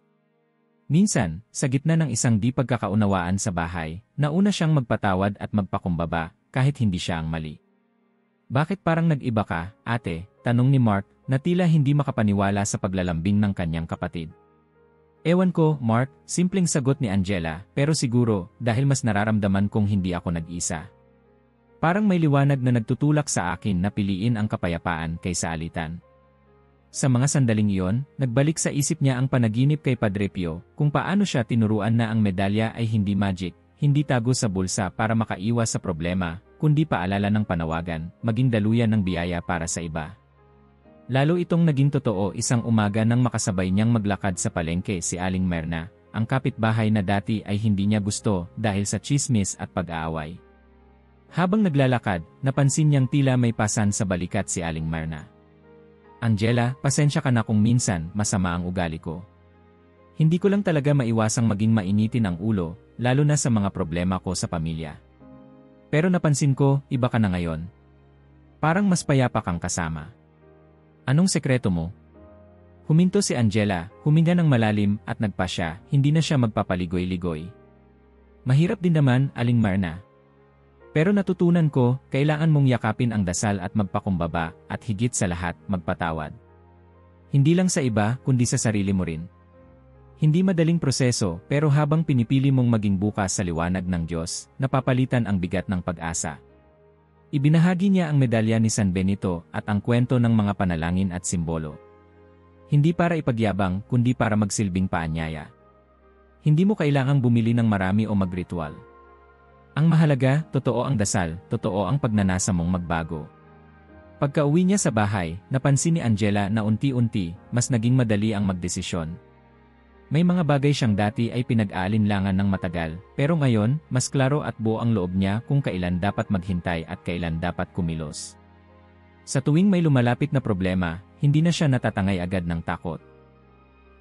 Minsan, sa gitna ng isang di pagkakaunawaan sa bahay, nauna siyang magpatawad at magpakumbaba, kahit hindi siya ang mali. "Bakit parang nag-iba ka, ate?" tanong ni Mark, na tila hindi makapaniwala sa paglalambing ng kanyang kapatid. "Ewan ko, Mark," simpleng sagot ni Angela, "pero siguro, dahil mas nararamdaman kong hindi ako nag-isa. Parang may liwanag na nagtutulak sa akin na piliin ang kapayapaan kaysa alitan." Sa mga sandaling iyon, nagbalik sa isip niya ang panaginip kay Padre Pio, kung paano siya tinuruan na ang medalya ay hindi magic, hindi tago sa bulsa para makaiwas sa problema, kundi paalala ng panawagan, maging daluyan ng biyaya para sa iba. Lalo itong naging totoo isang umaga nang makasabay niyang maglakad sa palengke si Aling Merna, ang kapitbahay na dati ay hindi niya gusto dahil sa tsismis at pag-aaway. Habang naglalakad, napansin niyang tila may pasan sa balikat si Aling Merna. "Angela, pasensya ka na kung minsan masama ang ugali ko. Hindi ko lang talaga maiwasang maging mainitin ang ulo, lalo na sa mga problema ko sa pamilya. Pero napansin ko, iba ka na ngayon. Parang mas payapa kang kasama. Anong sekreto mo?" Huminto si Angela, huminga ng malalim at nagpasya, hindi na siya magpapaligoy-ligoy. "Mahirap din naman, Aling Merna. Pero natutunan ko, kailangan mong yakapin ang dasal at magpakumbaba, at higit sa lahat, magpatawad. Hindi lang sa iba, kundi sa sarili mo rin. Hindi madaling proseso, pero habang pinipili mong maging bukas sa liwanag ng Diyos, napapalitan ang bigat ng pag-asa." Ibinahagi niya ang medalya ni San Benito at ang kwento ng mga panalangin at simbolo. Hindi para ipagyabang, kundi para magsilbing paanyaya. Hindi mo kailangang bumili ng marami o magritual. Ang mahalaga, totoo ang dasal, totoo ang pagnanasa mong magbago. Pagka-uwi niya sa bahay, napansin ni Angela na unti-unti, mas naging madali ang magdesisyon. May mga bagay siyang dati ay pinag-aalinlangan ng matagal, pero ngayon, mas klaro at buo ang loob niya kung kailan dapat maghintay at kailan dapat kumilos. Sa tuwing may lumalapit na problema, hindi na siya natatangay agad ng takot.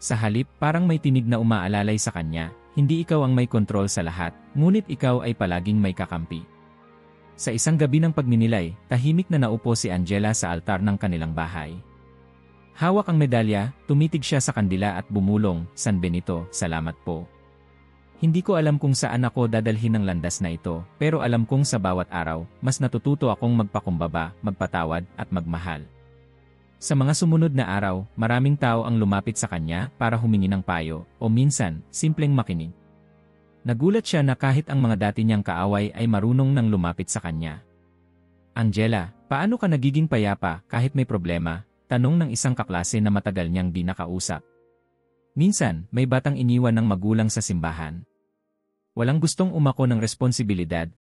Sa halip, parang may tinig na umaalalay sa kanya, hindi ikaw ang may kontrol sa lahat, ngunit ikaw ay palaging may kakampi. Sa isang gabi ng pagninilay, tahimik na naupo si Angela sa altar ng kanilang bahay. Hawak ang medalya, tumitig siya sa kandila at bumulong, "San Benito, salamat po. Hindi ko alam kung saan ako dadalhin ng landas na ito, pero alam kong sa bawat araw, mas natututo akong magpakumbaba, magpatawad, at magmahal." Sa mga sumunod na araw, maraming tao ang lumapit sa kanya para humingi ng payo, o minsan, simpleng makinig. Nagulat siya na kahit ang mga dati niyang kaaway ay marunong nang lumapit sa kanya. "Angela, paano ka nagiging payapa kahit may problema?" tanong ng isang kaklase na matagal niyang di nakausap. "Minsan, may batang iniwan ng magulang sa simbahan. Walang gustong umako ng responsibilidad,